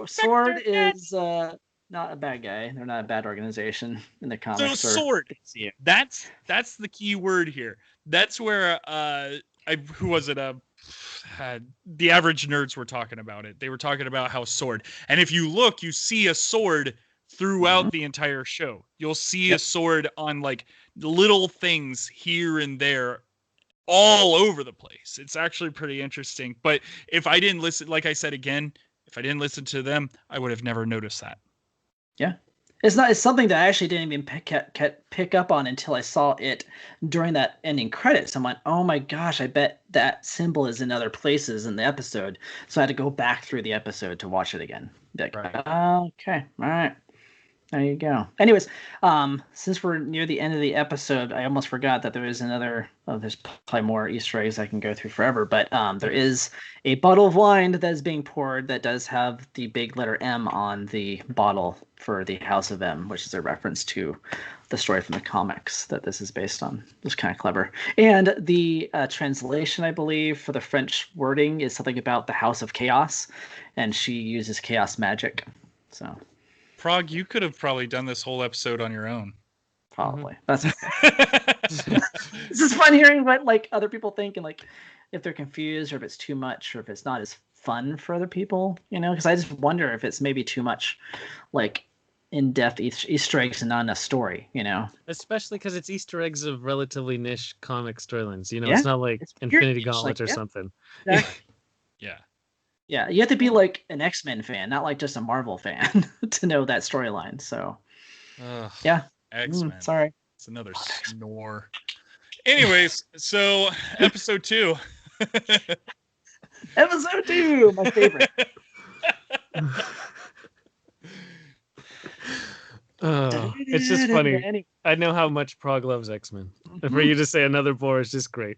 Sword is not a bad guy. They're not a bad organization in the comics. So Sword. That's the key word here. That's where who was it? The average nerds were talking about it. They were talking about how Sword. And if you look, you see a sword throughout the entire show. You'll see a sword on like little things here and there all over the place. It's actually pretty interesting. But if I didn't listen, like I said again, if I didn't listen to them, I would have never noticed that. Yeah. It's something that I actually didn't even pick up on until I saw it during that ending credits. I'm like, oh my gosh, I bet that symbol is in other places in the episode. So I had to go back through the episode to watch it again. Like, right. Okay, all right. There you go. Anyways, since we're near the end of the episode, I almost forgot that there is another. Oh, there's probably more Easter eggs I can go through forever, but there is a bottle of wine that is being poured that does have the big letter M on the bottle for the House of M, which is a reference to the story from the comics that this is based on. It's kind of clever. And the translation, I believe, for the French wording is something about the House of Chaos, and she uses chaos magic. So. Prague, you could have probably done this whole episode on your own. Probably. That's okay. This is fun hearing what like other people think and like if they're confused or if it's too much or if it's not as fun for other people, because I just wonder if it's maybe too much like in-depth Easter eggs and not enough story, Especially because it's Easter eggs of relatively niche comic storylines. Yeah, it's not like it's Infinity weird, Gauntlet like, or yeah. something. Exactly. Yeah. Yeah, you have to be like an X-Men fan, not like just a Marvel fan to know that storyline. So, yeah. X-Men. Sorry. It's another snore. Anyways, so episode 2. Episode 2, my favorite. It's just funny. I know how much Prague loves X-Men. For you to say another bore is just great.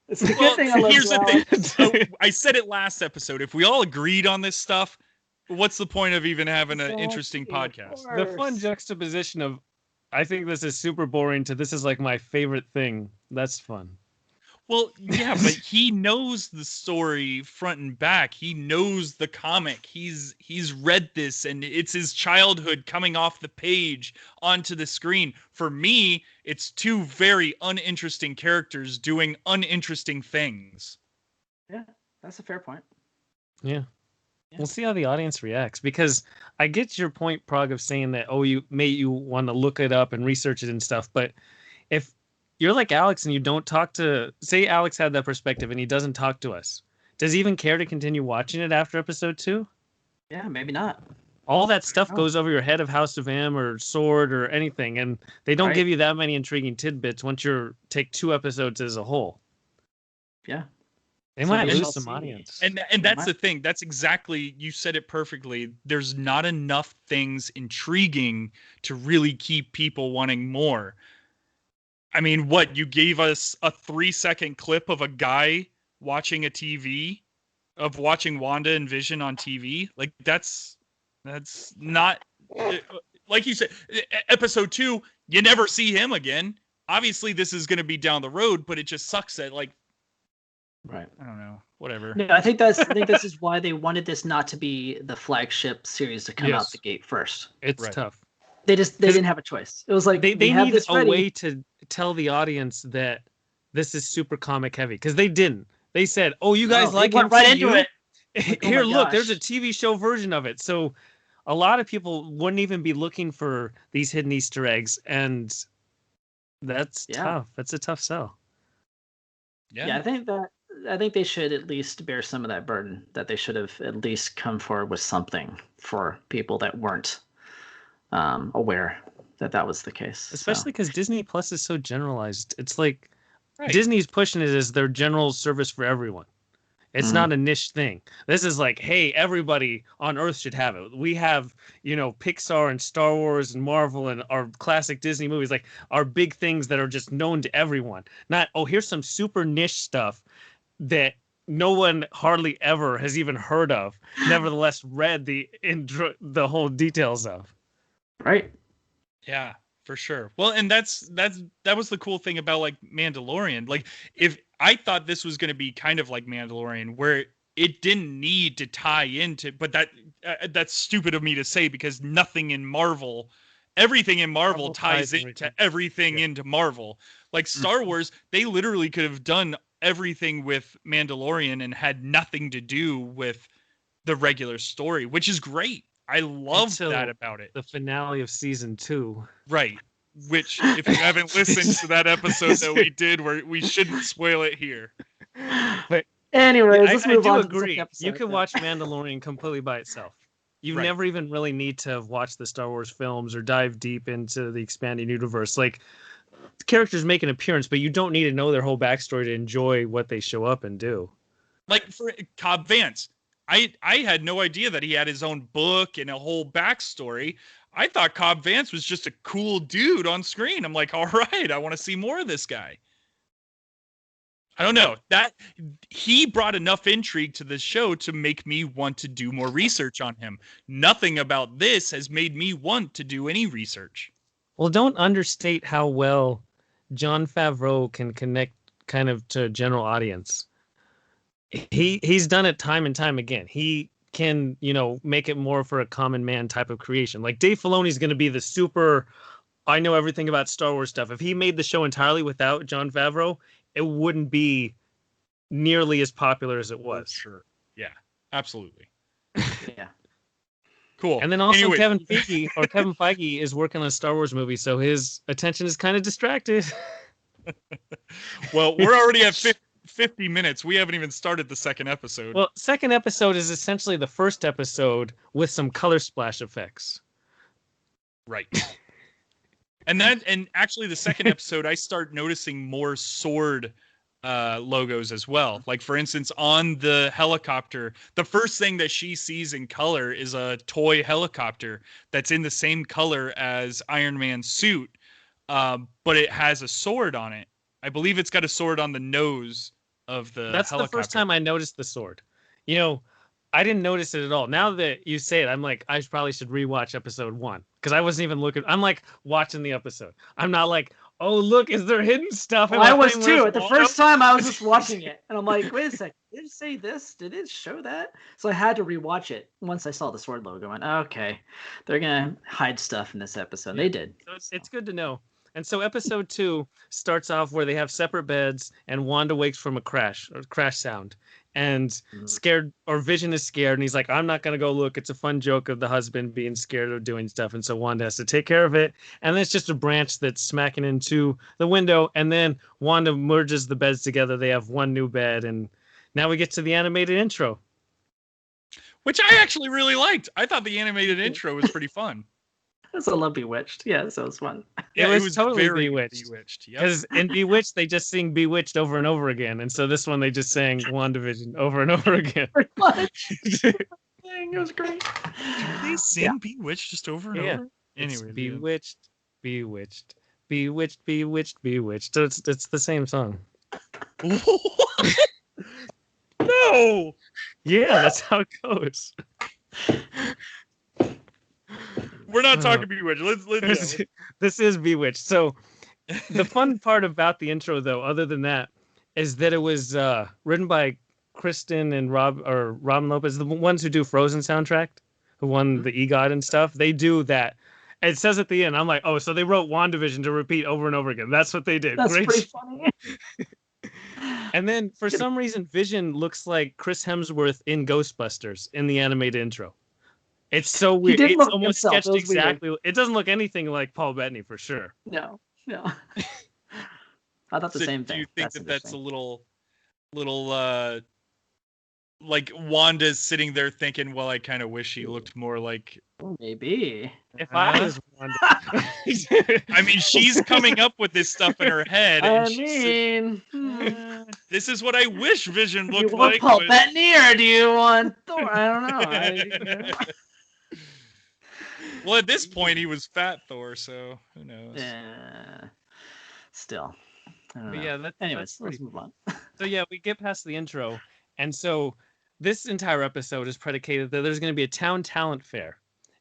It's a good thing I love here's Joel. the thing. So, I said it last episode. If we all agreed on this stuff, what's the point of even having an interesting podcast? The fun juxtaposition of, I think this is super boring to this is like my favorite thing. That's fun. Well, yeah, but he knows the story front and back. He knows the comic. He's read this, and it's his childhood coming off the page onto the screen. For me, it's two very uninteresting characters doing uninteresting things. Yeah, that's a fair point. Yeah. We'll see how the audience reacts, because I get your point, Prague, of saying that, you want to look it up and research it and stuff. But if you're like Alex and you don't talk to, say Alex had that perspective and he doesn't talk to us, does he even care to continue watching it after episode 2? Yeah, maybe not. All that stuff goes over your head of House of M or Sword or anything, and they don't give you that many intriguing tidbits once you take 2 episodes as a whole. Yeah. They might lose some audience. And that's the thing. That's exactly, you said it perfectly. There's not enough things intriguing to really keep people wanting more. I mean, what, you gave us a 3-second clip of a guy watching a TV, of watching Wanda and Vision on TV? Like, that's not, like you said, episode 2, you never see him again. Obviously, this is going to be down the road, but it just sucks that, like, right. I don't know. Whatever. No, I think this is why they wanted this not to be the flagship series to come out the gate first. It's tough. They didn't have a choice. It was like they need a way to tell the audience that this is super comic heavy, because they didn't. They said, "Oh, you guys like went right into it." Like, here, look, there's a TV show version of it." So a lot of people wouldn't even be looking for these hidden Easter eggs, and that's tough. That's a tough sell. Yeah, I think they should at least bear some of that burden. That they should have at least come forward with something for people that weren't aware that was the case. Especially because Disney Plus is so generalized. It's like Disney's pushing it as their general service for everyone. It's not a niche thing. This is like, hey, everybody on Earth should have it. We have, Pixar and Star Wars and Marvel and our classic Disney movies, like our big things that are just known to everyone. Not, here's some super niche stuff that no one hardly ever has even heard of, nevertheless read the whole details of. Right. Yeah, for sure. Well, and that was the cool thing about like Mandalorian. Like, if I thought this was going to be kind of like Mandalorian, where it didn't need to tie into, but that's stupid of me to say, because everything in Marvel ties into everything into Marvel. Like Star Wars, they literally could have done everything with Mandalorian and had nothing to do with the regular story, which is great. I love that about it. The finale of season 2. Right. Which, if you haven't listened to that episode that we did, we shouldn't spoil it here. But anyways, let's move on. I do agree. You can watch Mandalorian completely by itself. You never even really need to have watched the Star Wars films or dive deep into the expanding universe. Like, characters make an appearance, but you don't need to know their whole backstory to enjoy what they show up and do. Like for Cobb Vanth, I had no idea that he had his own book and a whole backstory. I thought Cobb Vanth was just a cool dude on screen. I'm like, all right, I want to see more of this guy. I don't know. That he brought enough intrigue to this show to make me want to do more research on him. Nothing about this has made me want to do any research. Well, don't understate how well Jon Favreau can connect kind of to general audience. He's done it time and time again. He can, make it more for a common man type of creation. Like Dave Filoni's going to be the super, I know everything about Star Wars stuff. If he made the show entirely without Jon Favreau, it wouldn't be nearly as popular as it was. Sure. Yeah, absolutely. Yeah. Cool. And then also Kevin Feige is working on a Star Wars movie, so his attention is kind of distracted. Well, we're already at 50 minutes. We haven't even started the second episode. Well, second episode is essentially the first episode with some color splash effects. Right. And actually the second episode, I start noticing more sword logos as well. Like, for instance, on the helicopter, the first thing that she sees in color is a toy helicopter that's in the same color as Iron Man's suit, but it has a sword on it. I believe it's got a sword on the nose of the That's helicopter. The first time I noticed the sword. I didn't notice it at all. Now that you say it, I'm like, I probably should rewatch episode 1 because I wasn't even looking. I'm like watching the episode. I'm not like, oh, look, is there hidden stuff? Well, I was too. At the first time, I was just watching it, and I'm like, wait a second, did it say this? Did it show that? So I had to rewatch it once I saw the sword logo. I went, okay, they're gonna hide stuff in this episode. Yeah. They did. So it's good to know. And so episode 2 starts off where they have separate beds, and Wanda wakes from a crash sound. And scared, or Vision is scared, and he's like, I'm not going to go look. It's a fun joke of the husband being scared of doing stuff. And so Wanda has to take care of it. And then it's just a branch that's smacking into the window. And then Wanda merges the beds together. They have one new bed. And now we get to the animated intro. Which I actually really liked. I thought the animated intro was pretty fun. I love Bewitched. Yeah, so it was fun. Yeah, it was totally very Bewitched. Because in Bewitched, they just sing Bewitched over and over again. And so this one, they just sang Wandavision over and over again. Pretty much. It was great. Did they sing Bewitched just over and over? Anyway, Bewitched, Bewitched, Bewitched, Bewitched, Bewitched. So it's the same song. No! Yeah, that's how it goes. We're not talking Bewitched. This is Bewitched. So the fun part about the intro, though, other than that, is that it was written by Kristen and Robin Lopez, the ones who do Frozen soundtrack, who won the EGOT and stuff. They do that. It says at the end, I'm like, oh, so they wrote WandaVision to repeat over and over again. That's what they did. That's pretty funny. And then for some reason, Vision looks like Chris Hemsworth in Ghostbusters in the animated intro. It's so weird. It's almost sketched exactly. It doesn't look anything like Paul Bettany for sure. No. I thought the same thing. Do you think that's a little like Wanda's sitting there thinking, well, I kind of wish he looked more like... Maybe. If I was Wanda. I mean, she's coming up with this stuff in her head. This is what I wish Vision looked like. Do you want Paul Bettany or do you want Thor? I don't know. Well, at this point, he was fat Thor, so who knows? Yeah. Still. I don't know. Yeah, anyways, let's move on. So yeah, we get past the intro, and so this entire episode is predicated that there's going to be a town talent fair,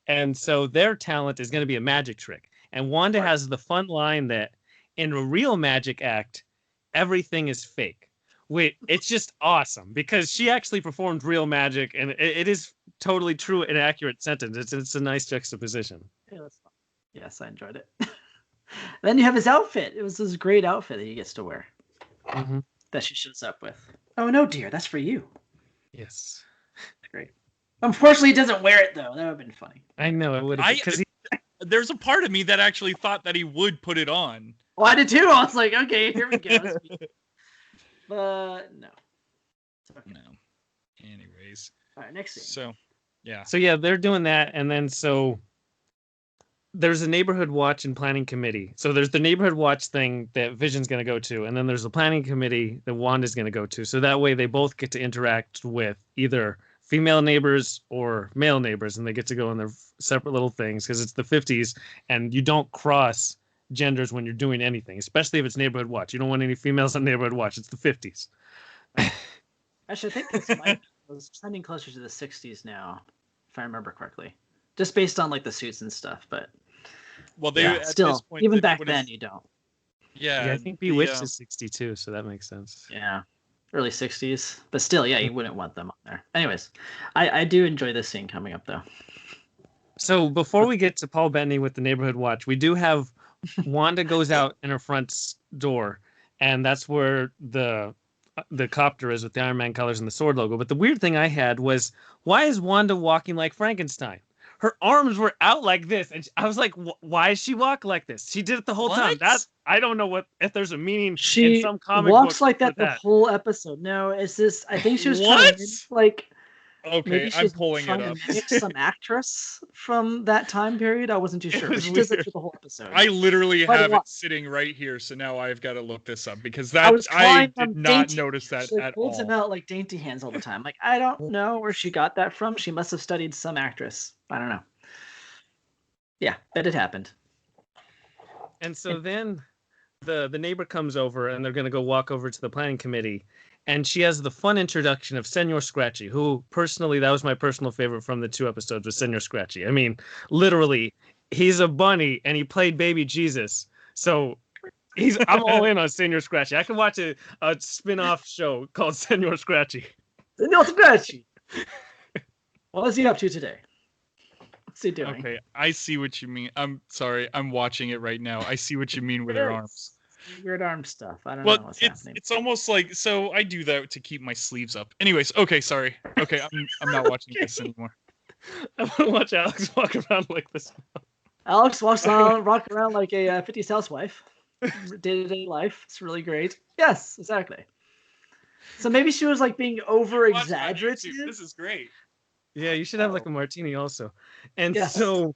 and so their talent is going to be a magic trick. And Wanda has the fun line that in a real magic act, everything is fake. Wait, it's just awesome because she actually performed real magic, and it is totally true and accurate sentence. It's a nice juxtaposition. Yeah, that's fun. Yes, I enjoyed it. Then you have his outfit. It was this great outfit that he gets to wear. Mm-hmm. That she shows up with. Oh no, dear, that's for you. Yes. Great. Unfortunately, he doesn't wear it though. That would have been funny. I know it would have. Because there's a part of me that actually thought that he would put it on. Well, I did too. I was like, okay, here we go. But no. Okay. No. Anyways. All right, next scene. So yeah, they're doing that, and then so there's a neighborhood watch and planning committee. So there's the neighborhood watch thing that Vision's going to go to, and then there's the planning committee that Wanda's going to go to. So that way they both get to interact with either female neighbors or male neighbors, and they get to go in their separate little things because it's the 50s, and you don't cross genders when you're doing anything, especially if it's Neighborhood Watch. You don't want any females on Neighborhood Watch. It's the 50s. Actually, I think it was trending closer to the 60s now, if I remember correctly, just based on like the suits and stuff. But Well, they yeah, still, even back then, you don't. Yeah, I think Bewitched is 62, so that makes sense. Yeah, early 60s, but still, yeah, you wouldn't want them on there. Anyways, I do enjoy this scene coming up though. So before we get to Paul Bettany with the Neighborhood Watch, we do have Wanda goes out in her front door, and that's where the copter is with the Iron Man colors and the sword logo. But the weird thing I had was, why is Wanda walking like Frankenstein? Her arms were out like this, and I was like, why is she walk like this? She did it the whole time. I don't know if there's a meaning in some comic book. She walks like that the whole episode. No, it's this. I think she was trying to Okay, I'm pulling it up. To mimic some actress from that time period. I wasn't too sure. She does it for the whole episode. I literally have it sitting right here, so now I've got to look this up because I did not notice that at all. She holds them out like dainty hands all the time. Like, I don't know where she got that from. She must have studied some actress. I don't know. Yeah, but it happened. And so then the neighbor comes over, and they're going to go walk over to the planning committee. And she has the fun introduction of Senor Scratchy, who personally, that was my personal favorite from the 2 episodes, was Senor Scratchy. I mean, literally, he's a bunny and he played Baby Jesus. So I'm all in on Senor Scratchy. I could watch a spin-off show called Senor Scratchy. Senor Scratchy. What is he up to today? What's he doing? Okay, I see what you mean. I'm sorry, I'm watching it right now. I see what you mean with her arms. Weird arm stuff. I don't know what's happening. It's almost like, so I do that to keep my sleeves up. Anyways, okay, sorry. Okay, I'm not watching this anymore. I want to watch Alex walk around like this. Alex walks around, rock around like a 50s housewife. Day-to-day life. It's really great. Yes, exactly. So maybe she was like being over-exaggerated. This is great. Yeah, you should have like a martini also. And so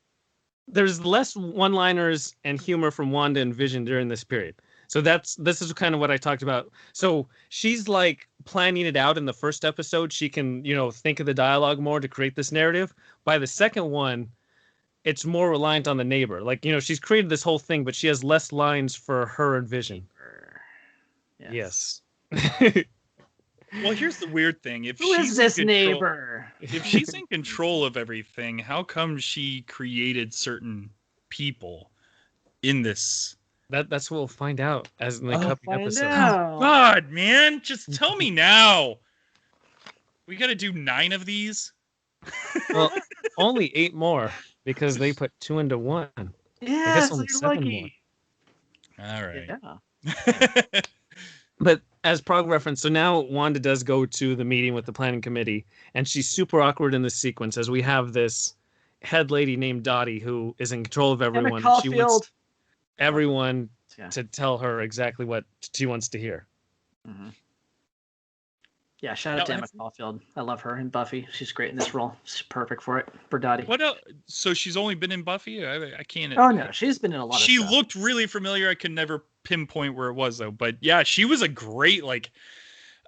there's less one-liners and humor from Wanda and Vision during this period. So this is kind of what I talked about. So she's like planning it out in the first episode. She can, think of the dialogue more to create this narrative. By the second one, it's more reliant on the neighbor. Like, she's created this whole thing, but she has less lines for her and Vision. Yes. Well, here's the weird thing. If Who is this neighbor? If she's in control of everything, how come she created certain people in this? That's what we'll find out as in the coming episode. Oh, God, man, just tell me now. We got to do 9 of these. Well, only 8 more because they put 2 into 1. Yeah, I guess only 7 more. All right. Yeah. But as Prog reference, so now Wanda does go to the meeting with the planning committee, and she's super awkward in this sequence as we have this head lady named Dottie who is in control of everyone. She wants everyone to tell her exactly what she wants to hear. Mm-hmm. Yeah, shout out to Emma Caulfield. I love her in Buffy. She's great in this role. She's perfect for it, for Dottie. What else? So she's only been in Buffy? I can't. Oh, no, she's been in a lot of stuff. She looked really familiar. I could never pinpoint where it was, though. But yeah, she was a great,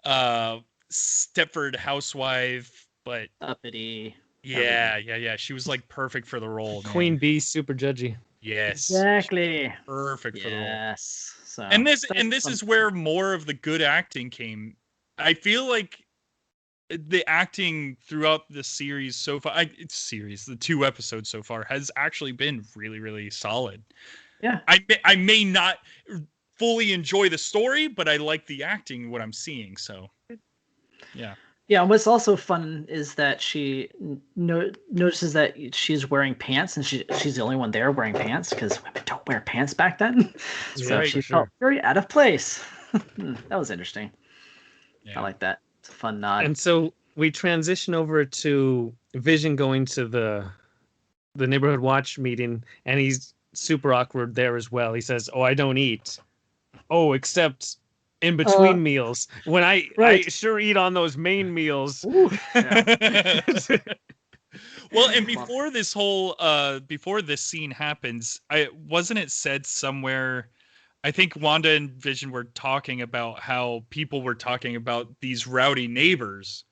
Stepford housewife, but... uppity. Yeah. She was, perfect for the role. Queen Bee, super judgy. Yes. Exactly. Perfect for the role. Yes. So, and this is where more of the good acting came. I feel like the acting throughout the series so far, the 2 episodes so far, has actually been really, really solid. Yeah. I may not fully enjoy the story, but I like the acting, what I'm seeing. So, yeah. Yeah, and what's also fun is that she notices that she's wearing pants, and she's the only one there wearing pants because women don't wear pants back then. So she felt very out of place. That was interesting. Yeah. I like that. It's a fun nod. And so we transition over to Vision going to the neighborhood watch meeting, and he's super awkward there as well. He says, "Oh, I don't eat. Oh, except in between meals. When I sure eat on those main meals." Yeah. Well, and before this whole before this scene happens, wasn't it said somewhere, I think Wanda and Vision were talking about how people were talking about these rowdy neighbors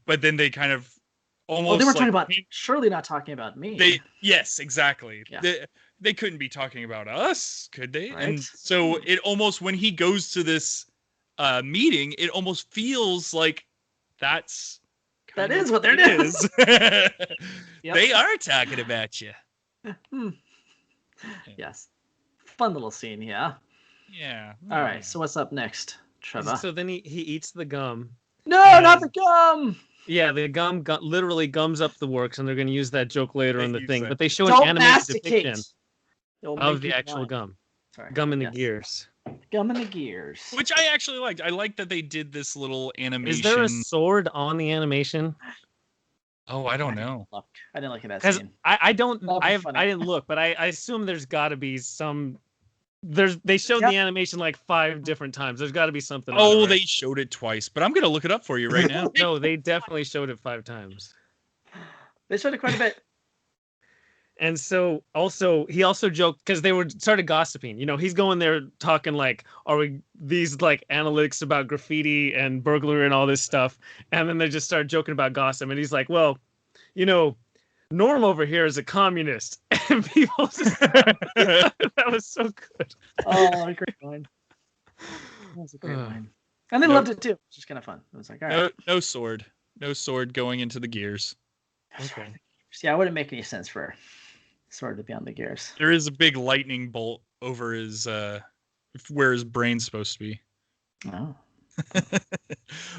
but then they kind of almost. Well, they were talking about surely not talking about me. Yes, exactly. Yeah. They couldn't be talking about us, could they? Right? And so it almost, when he goes to this meeting, it almost feels like that is what they're doing. Yep. They are talking about you. Yes. Fun little scene, yeah. Yeah. All right, so what's up next, Trevor? So then he eats the gum. No, not the gum! Yeah, the gum literally gums up the works, and they're going to use that joke later in the thing. But they show Don't an animated depiction It'll of the actual gum. Sorry. Gum in the gears. Gum in the gears. Which I actually liked. I like that they did this little animation. Is there a sword on the animation? Oh, I don't know. I didn't look at that scene. I didn't look, but I assume there's got to be some. They showed the animation like 5 different times. There's got to be something. Oh, right? They showed it twice, but I'm gonna look it up for you right now. No, they definitely showed it 5 times. They showed it quite a bit. And so he also joked, because they started gossiping. You know, he's going there talking like, are we these like analytics about graffiti and burglary and all this stuff? And then they just started joking about gossip. And he's like, well, you know, Norm over here is a communist. And people just that was so good. Oh, a great line. That was a great line. And they loved it too. It's just kind of fun. It was like, all right. No sword. No sword going into the gears. Okay. Yeah, it wouldn't make any sense for sword to be on the gears. There is a big lightning bolt over his where his brain's supposed to be. Oh.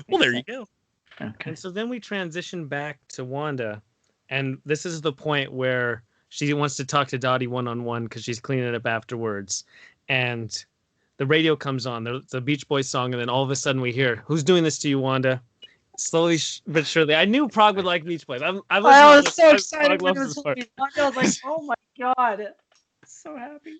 Well, there you go. Okay. And so then we transition back to Wanda, and this is the point where she wants to talk to Dottie one-on-one because she's cleaning it up afterwards. And the radio comes on, the Beach Boys song, and then all of a sudden we hear, "Who's doing this to you, Wanda?" Slowly but surely. I knew Prague would like Beach Boys. I was so excited when it was Wanda. I was like, oh my god. So happy.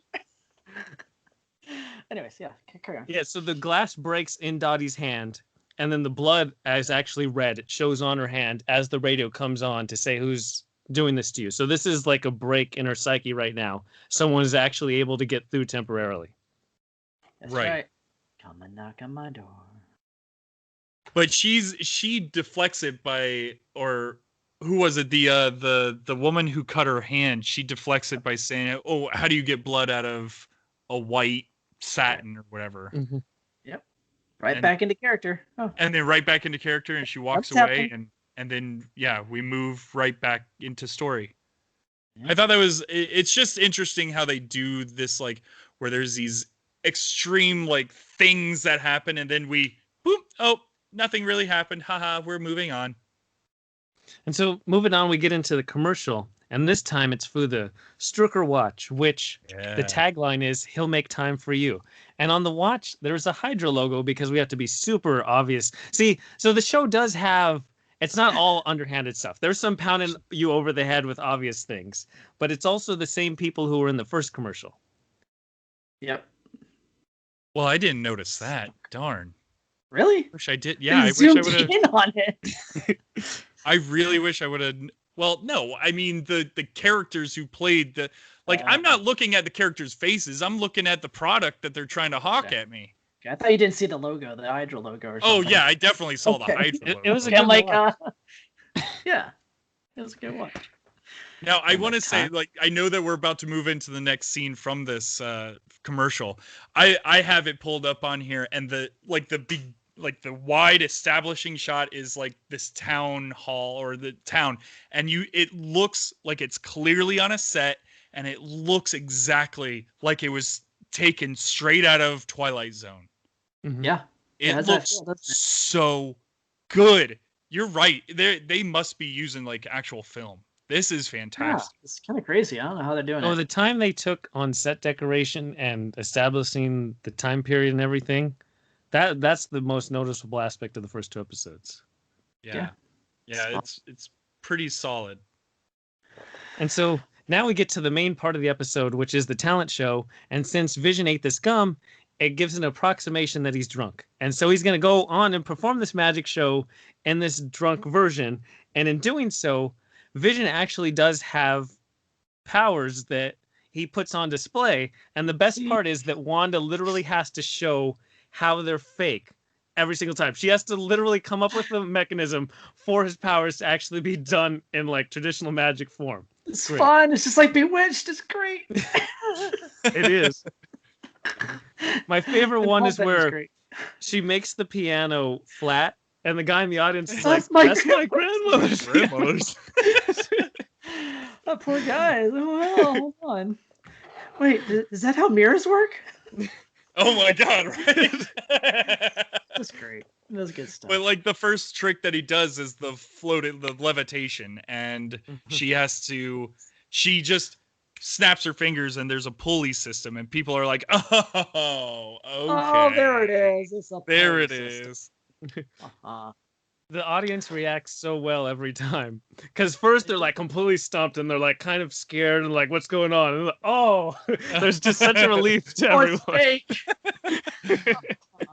Anyways, yeah, carry on. Yeah, so the glass breaks in Dottie's hand, and then the blood is actually red. It shows on her hand as the radio comes on to say who's doing this to you. So this is like a break in her psyche right now. Someone is actually able to get through temporarily. That's right. Come and knock on my door. But she deflects it by, or who was it? The woman who cut her hand. She deflects it by saying, "Oh, how do you get blood out of a white satin or whatever?" Mm-hmm. Yep. Back into character. Oh. And then right back into character, and she walks away, and then we move right back into story. Yeah. I thought that was. It's just interesting how they do this, like where there's these extreme like things that happen, and then we boop. Oh. Nothing really happened. Haha, we're moving on. And so moving on, we get into the commercial. And this time it's for the Strucker watch, which the tagline is, "He'll make time for you." And on the watch, there's a Hydra logo because we have to be super obvious. See, so the show does have, it's not all underhanded stuff. There's some pounding you over the head with obvious things. But it's also the same people who were in the first commercial. Yep. Well, I didn't notice that. Darn. Really? Wish I did. Yeah, I wish I would have. In on it. I really wish I would have. Well, no, I mean the characters who played the. Like, I'm not looking at the characters' faces. I'm looking at the product that they're trying to hawk at me. Okay, I thought you didn't see the logo, the Hydra logo or something. Oh yeah, I definitely saw the Hydra logo. It was a good watch. Yeah, it was a good watch. Now, I want to say, like, I know that we're about to move into the next scene from this commercial. I have it pulled up on here, and the wide establishing shot is like this town hall or the town, and it looks like it's clearly on a set, and it looks exactly like it was taken straight out of Twilight Zone. Mm-hmm. Yeah, it looks so good. You're right. They must be using like actual film. This is fantastic. Yeah, it's kind of crazy. I don't know how they're doing it. The time they took on set decoration and establishing the time period and everything, that's the most noticeable aspect of the first 2 episodes. Yeah, it's pretty solid. And so now we get to the main part of the episode, which is the talent show. And since Vision ate this gum, it gives an approximation that he's drunk. And so he's going to go on and perform this magic show in this drunk version. And in doing so, Vision actually does have powers that he puts on display. And the best part is that Wanda literally has to show how they're fake every single time. She has to literally come up with a mechanism for his powers to actually be done in like traditional magic form. It's fun. It's just like Bewitched. It's great. It is. My favorite one is where great. she makes the piano flat, and the guy in the audience is That's like, my "That's my grandmother's." Grandmother's. That poor guy. Well, hold on. Wait, is that how mirrors work? Oh my god, right? That's great. That's good stuff. But like the first trick that he does is the levitation, and she just snaps her fingers and there's a pulley system, and people are like, oh, okay. Oh, there it is. It's a There pulley it system. is. The audience reacts so well every time, because first they're like completely stumped and they're like kind of scared and like, what's going on? And like, oh, there's just such a relief to everyone. Fake.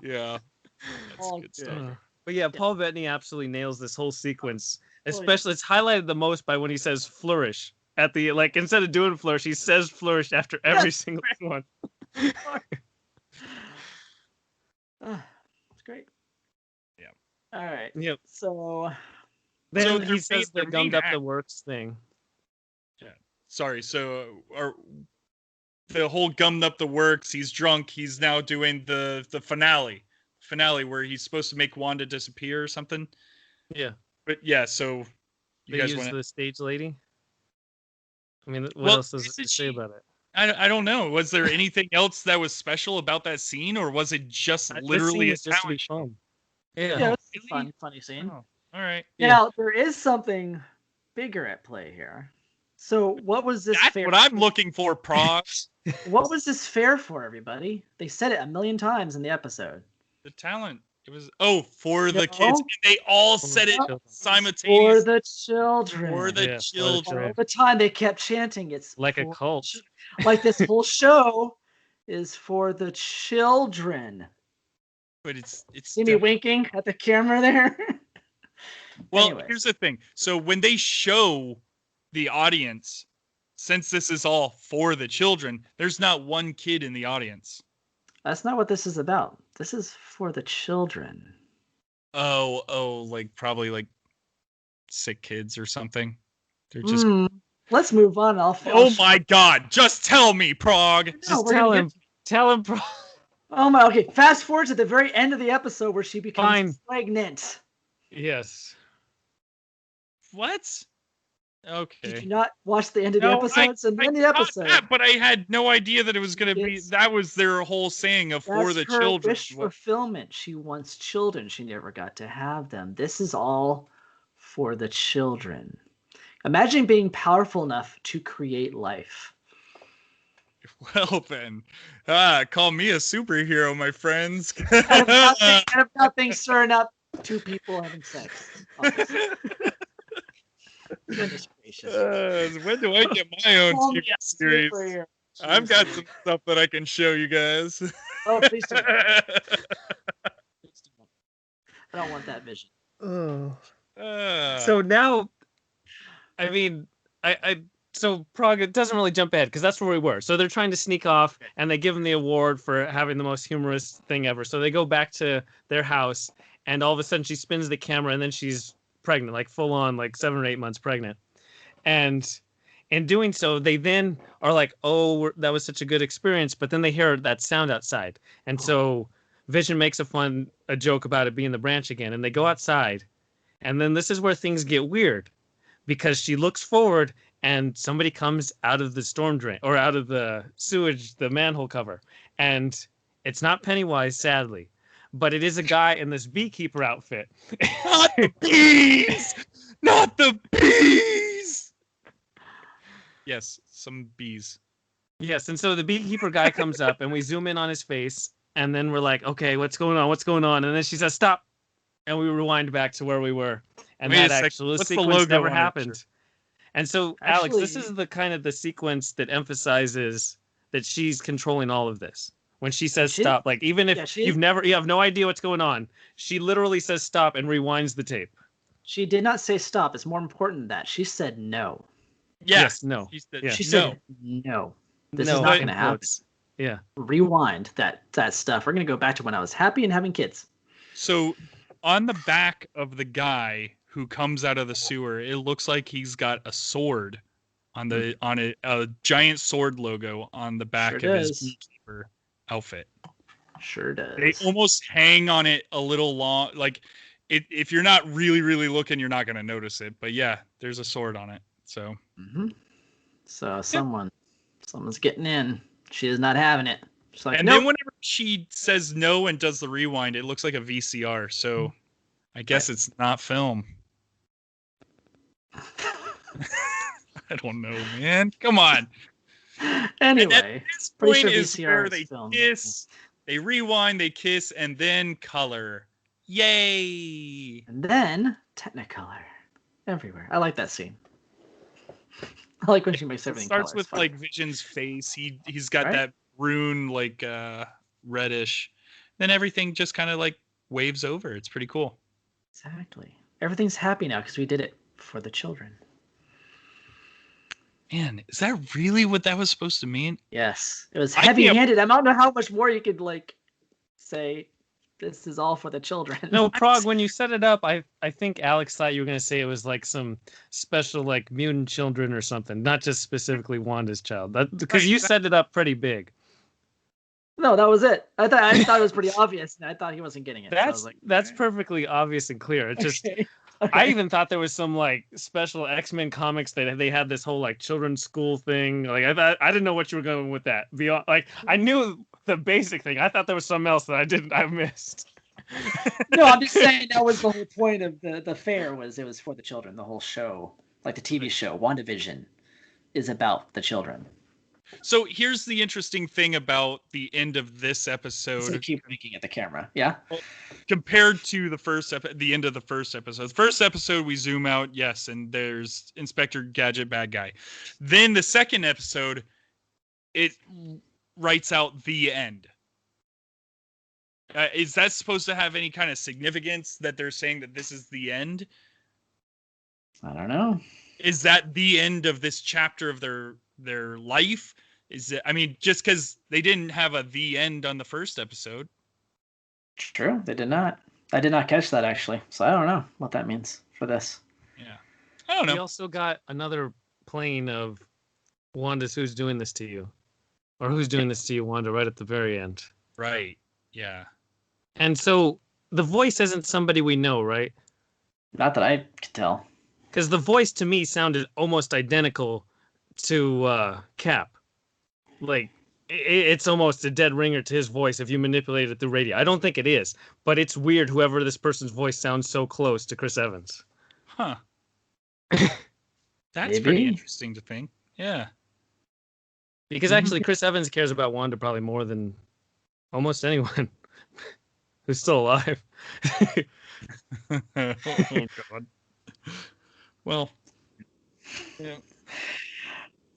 Yeah. That's good stuff. But yeah, Paul Bettany absolutely nails this whole sequence. Especially, it's highlighted the most by when he says flourish at the, like, instead of doing flourish, he says flourish after every single one. It's great. Yeah. All right. Yep. So Then they're he says the being gummed up the act- works thing. Yeah. Sorry. So the whole gummed up the works. He's drunk. He's now doing the finale where he's supposed to make Wanda disappear or something. Yeah. But yeah, so They use the stage lady. I mean, what else does it say about it? I don't know. Was there anything else that was special about that scene, or was it just literally a just to be talent show? fun. Yeah. yeah, it's a funny scene. Oh, all right. Now there is something bigger at play here. So what was this? That's fair what I'm looking for, Prox. What was this fair for, everybody? They said it a million times in the episode. The talent. It was for the No. kids. And they all said it children. simultaneously. For the children. For the Yeah, for the children. All the time they kept chanting, it's Like a for cult. Like this whole show is for the children. But it's See me winking at the camera there? Well, Anyways. here's the thing. So when they show the audience, since this is all for the children, there's not one kid in the audience. That's not what this is about. This is for the children. Oh, like probably like sick kids or something. They're just. Let's move on. Oh my God! Just tell me, Prague. Just tell him. Tell him. Oh my. Okay. Fast forward to the very end of the episode where she becomes pregnant. Yes. What? Okay. Did you not watch the end of the episode? It's in the end of the episode. That, but I had no idea that it was going to be. That was their whole saying of for the her children. Wish fulfillment. She wants children. She never got to have them. This is all for the children. Imagine being powerful enough to create life. Well then, call me a superhero, my friends. And of nothing stirring up two people having sex. Goodness gracious. When do I get my own TV series? I've got some stuff that I can show you guys. Oh, please do. I don't want that vision. So now, I mean, so Prague, it doesn't really jump ahead because that's where we were. So they're trying to sneak off, and they give him the award for having the most humorous thing ever. So they go back to their house, and all of a sudden she spins the camera, and then she's pregnant, like full on, like 7 or 8 months pregnant. And in doing so, they then are like, oh, that was such a good experience. But then they hear that sound outside. And so Vision makes a joke about it being the branch again. And they go outside. And then this is where things get weird, because she looks forward and somebody comes out of the storm drain or out of the sewage, the manhole cover. And it's not Pennywise, sadly, but it is a guy in this beekeeper outfit. Not the bees! Not the bees! Yes, some bees. Yes, and so the beekeeper guy comes up, and we zoom in on his face, and then we're like, okay, what's going on? What's going on? And then she says, stop. And we rewind back to where we were. And Wait that actual sequence never happened. And so, Alex, this is the kind of the sequence that emphasizes that she's controlling all of this. When she says stop, like even if you have no idea what's going on, she literally says stop and rewinds the tape. She did not say stop. It's more important than that. She said no. Yes, no. She said no. This is not going to happen. Yeah. Rewind that stuff. We're going to go back to when I was happy and having kids. So on the back of the guy who comes out of the sewer, it looks like he's got a sword on a giant sword logo on the back of his beekeeper outfit. Sure does. They almost hang on it a little long. Like, if you're not really, really looking, you're not going to notice it. But yeah, there's a sword on it. So, So someone's getting in. She is not having it. She's like, and nope. then whenever she says no and does the rewind, it looks like a VCR. So I guess it's not film. I don't know, man. Come on. Anyway, this pretty point sure is VCR where is they film. kiss, they rewind, they kiss, and then color. Yay! And then Technicolor everywhere. I like that scene. I like when she makes everything. It starts color. with like Vision's face. He's got that rune like reddish. Then everything just kind of like waves over. It's pretty cool. Exactly. Everything's happy now because we did it for the children. Man, is that really what that was supposed to mean? Yes, it was heavy-handed. I don't know how much more you could like say. This is all for the children. No, Prague, when you set it up, I think Alex thought you were going to say it was like some special like mutant children or something, not just specifically Wanda's child. Because you set it up pretty big. No, that was it. I thought it was pretty obvious, and I thought he wasn't getting it. That's perfectly obvious and clear. It's just I even thought there was some like special X-Men comics that they had this whole like children's school thing. Like I didn't know what you were going with that. Beyond, like I knew the basic thing. I thought there was something else that I missed. No, I'm just saying that was the whole point of the fair. It was for the children. The whole show, like the TV show WandaVision, is about the children. So here's the interesting thing about the end of this episode. So keep looking at the camera. Yeah. Compared to the end of the first episode. The first episode we zoom out, yes, and there's Inspector Gadget, bad guy. Then the second episode, it writes out the end. Is that supposed to have any kind of significance that they're saying that this is the end? I don't know. Is that the end of this chapter of their life? Is it? I mean, just because they didn't have the end on the first episode. True, they did not. I did not catch that actually, so I don't know what that means for this. Yeah, I don't know. We also got another plane of Wanda's "Who's Doing This to You," or "Who's Doing This to You, Wanda?" right at the very end. Right. Yeah. And so the voice isn't somebody we know, right? Not that I could tell. Because the voice to me sounded almost identical to Cap. Like, it's almost a dead ringer to his voice if you manipulate it through radio. I don't think it is, but it's weird whoever this person's voice sounds so close to Chris Evans. Huh. That's pretty interesting to think. Yeah. Because actually Chris Evans cares about Wanda probably more than almost anyone who's still alive. Oh, God. Well, yeah.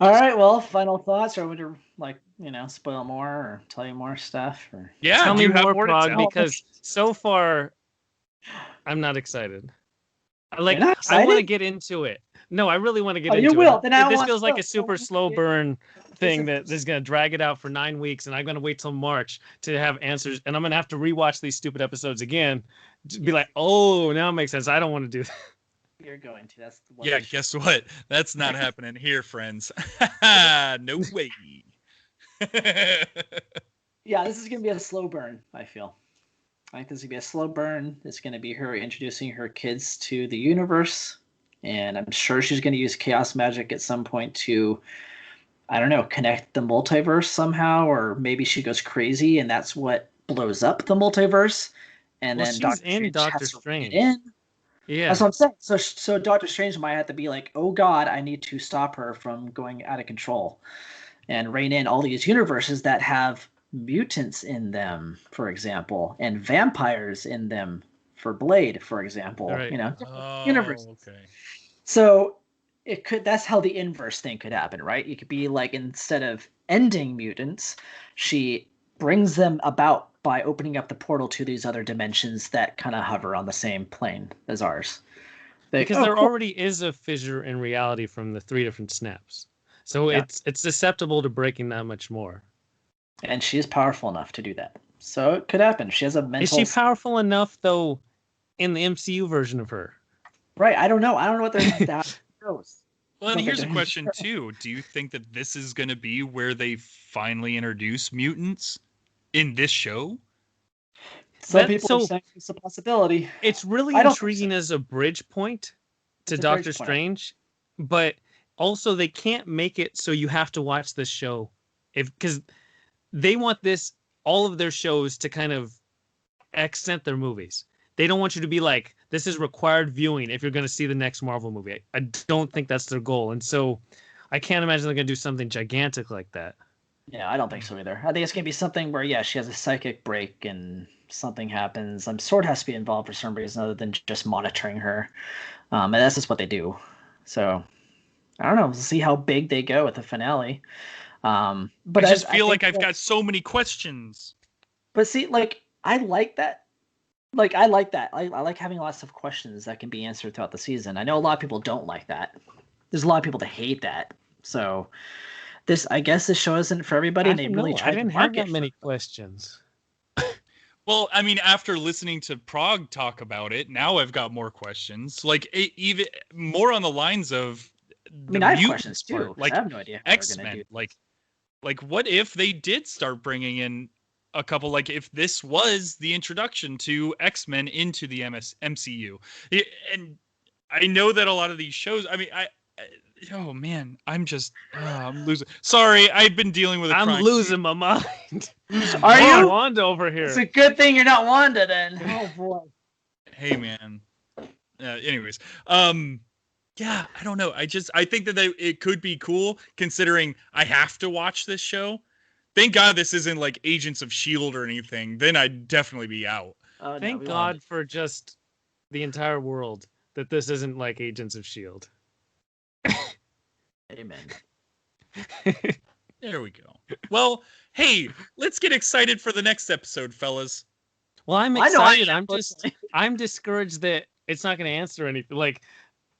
All right. Well, final thoughts, or would you spoil more or tell you more stuff? Or yeah, tell me more, Prague, because so far I'm not excited. I want to get into it. No, I really want to get into it. You will. Then this feels like a super slow burn thing that is going to drag it out for 9 weeks, and I'm going to wait till March to have answers, and I'm going to have to rewatch these stupid episodes again to be like, oh, now it makes sense. I don't want to do that. You're going to. That's the one. Yeah, guess what? That's not happening here, friends. No way. Yeah, this is going to be a slow burn, I feel. I think this is going to be a slow burn. It's going to be her introducing her kids to the universe. And I'm sure she's going to use chaos magic at some point to, I don't know, connect the multiverse somehow. Or maybe she goes crazy and that's what blows up the multiverse. And then Doctor Strange. Yeah, that's what I'm saying. So Doctor Strange might have to be like, oh God, I need to stop her from going out of control and rein in all these universes that have mutants in them, for example, and vampires in them for Blade, for example. Right. Universes. Okay. So that's how the inverse thing could happen, right? It could be like, instead of ending mutants, she brings them about by opening up the portal to these other dimensions that kind of hover on the same plane as ours. Because there already is a fissure in reality from the 3 different snaps. So it's susceptible to breaking that much more. And she is powerful enough to do that. So it could happen. She has a mental. Is she powerful enough though in the MCU version of her? Right. I don't know. I don't know what that shows. Well, and Okay, here's a good. question too. Do you think that this is going to be where they finally introduce mutants in this show? Some people are saying it's a possibility. It's really I don't think intriguing so. as a bridge point to It's a Doctor bridge point. Strange, but also they can't make it so you have to watch this show because they want all of their shows to kind of accent their movies. They don't want you to be like, this is required viewing if you're going to see the next Marvel movie. I don't think that's their goal. And so I can't imagine they're going to do something gigantic like that. Yeah, I don't think so either. I think it's going to be something where, yeah, she has a psychic break and something happens. Sword has to be involved for some reason other than just monitoring her. And that's just what they do. So, I don't know. We'll see how big they go with the finale. But I just feel like I've got so many questions. But see, like, I like that. Like, I like that. I like having lots of questions that can be answered throughout the season. I know a lot of people don't like that. There's a lot of people that hate that. So, I guess this show isn't for everybody, and they really tried to market. I didn't have that many questions. Well, I mean, after listening to Prague talk about it, now I've got more questions. Like, even more on the lines of I have questions too. Like, I have no idea how X-Men. they're gonna do. Like, what if they did start bringing in a couple? Like, if this was the introduction to X-Men into the MCU, and I know that a lot of these shows. I mean, oh man, I'm losing. Sorry, I've been dealing with. I'm losing my mind. Are you Wanda over here? It's a good thing you're not Wanda then. Oh boy. Hey man. Anyways, yeah, I don't know. I think that it could be cool considering I have to watch this show. Thank God this isn't like Agents of S.H.I.E.L.D. or anything. Then I'd definitely be out. Thank God for just the entire world that this isn't like Agents of S.H.I.E.L.D. Amen. There we go. Well, hey, let's get excited for the next episode, fellas. Well, I'm excited. I'm discouraged that it's not going to answer anything. Like,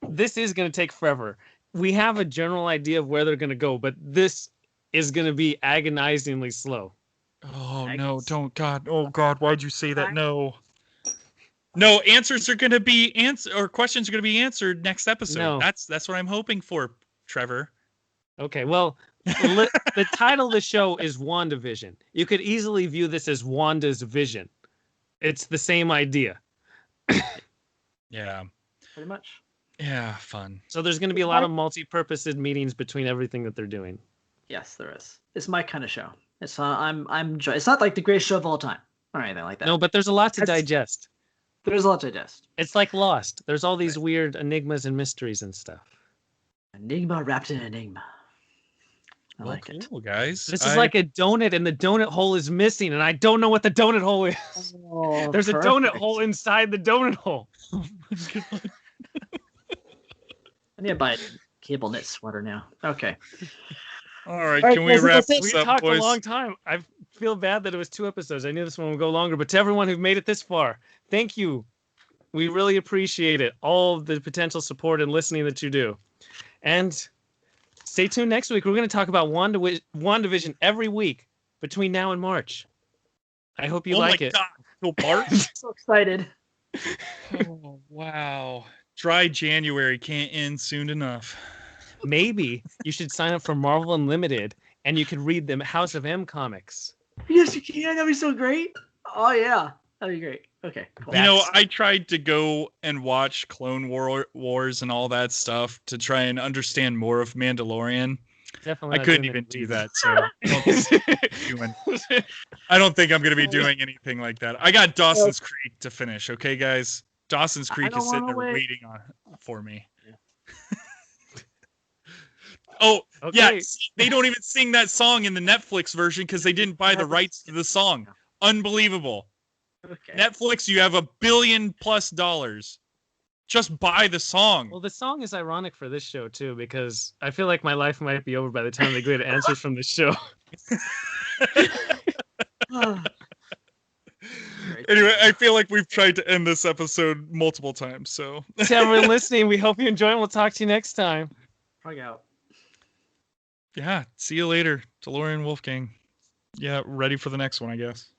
this is going to take forever. We have a general idea of where they're going to go, but this is going to be agonizingly slow. Oh, no, don't, God. Oh, God, why'd you say that? No. No, answers are going to be or questions are going to be answered next episode. No. That's what I'm hoping for, Trevor. Okay, well, the title of the show is Wandavision. You could easily view this as Wanda's vision. It's the same idea. Yeah. Pretty much. Yeah, fun. So there's going to be a lot of multi-purpose meetings between everything that they're doing. Yes, there is. It's my kind of show. It's it's not like the greatest show of all time or anything like that. No, but there's a lot to digest. There's a lot to digest. It's like Lost. There's all these weird enigmas and mysteries and stuff. Enigma wrapped in enigma. I like cool, it. Guys. This is like a donut, and the donut hole is missing, and I don't know what the donut hole is. Oh, There's a donut hole inside the donut hole. Oh my God. I need to buy a cable knit sweater now. Okay. All right, can we wrap this We up, talked boys? a long time. I feel bad that it was 2 episodes. I knew this one would go longer, but to everyone who made it this far, thank you. We really appreciate it. All of the potential support and listening that you do. And stay tuned next week. We're going to talk about WandaVision every week between now and March. I hope you like it. Oh my God. So excited. Oh, wow. Dry January can't end soon enough. Maybe you should sign up for Marvel Unlimited and you could read the House of M comics. Yes, you can. That'd be so great. Oh, yeah. That'd be great. Okay, cool. You know, I tried to go and watch Clone Wars and all that stuff to try and understand more of Mandalorian. Definitely I couldn't even do that, so I don't think I'm going to be doing anything like that. I got Dawson's Creek to finish, okay, guys? Dawson's Creek is sitting there waiting for me. Yeah. Oh, okay. Yeah, they don't even sing that song in the Netflix version because they didn't buy the rights to the song. Unbelievable. Okay. Netflix, you have $1 billion+ just buy the song. Well, the song is ironic for this show too, because I feel like my life might be over by the time they get answers from this show. Anyway, I feel like we've tried to end this episode multiple times. So to everyone listening, we hope you enjoy and we'll talk to you next time. Plug out. Yeah, see you later, DeLorean Wolfgang. Yeah, ready for the next one, I guess.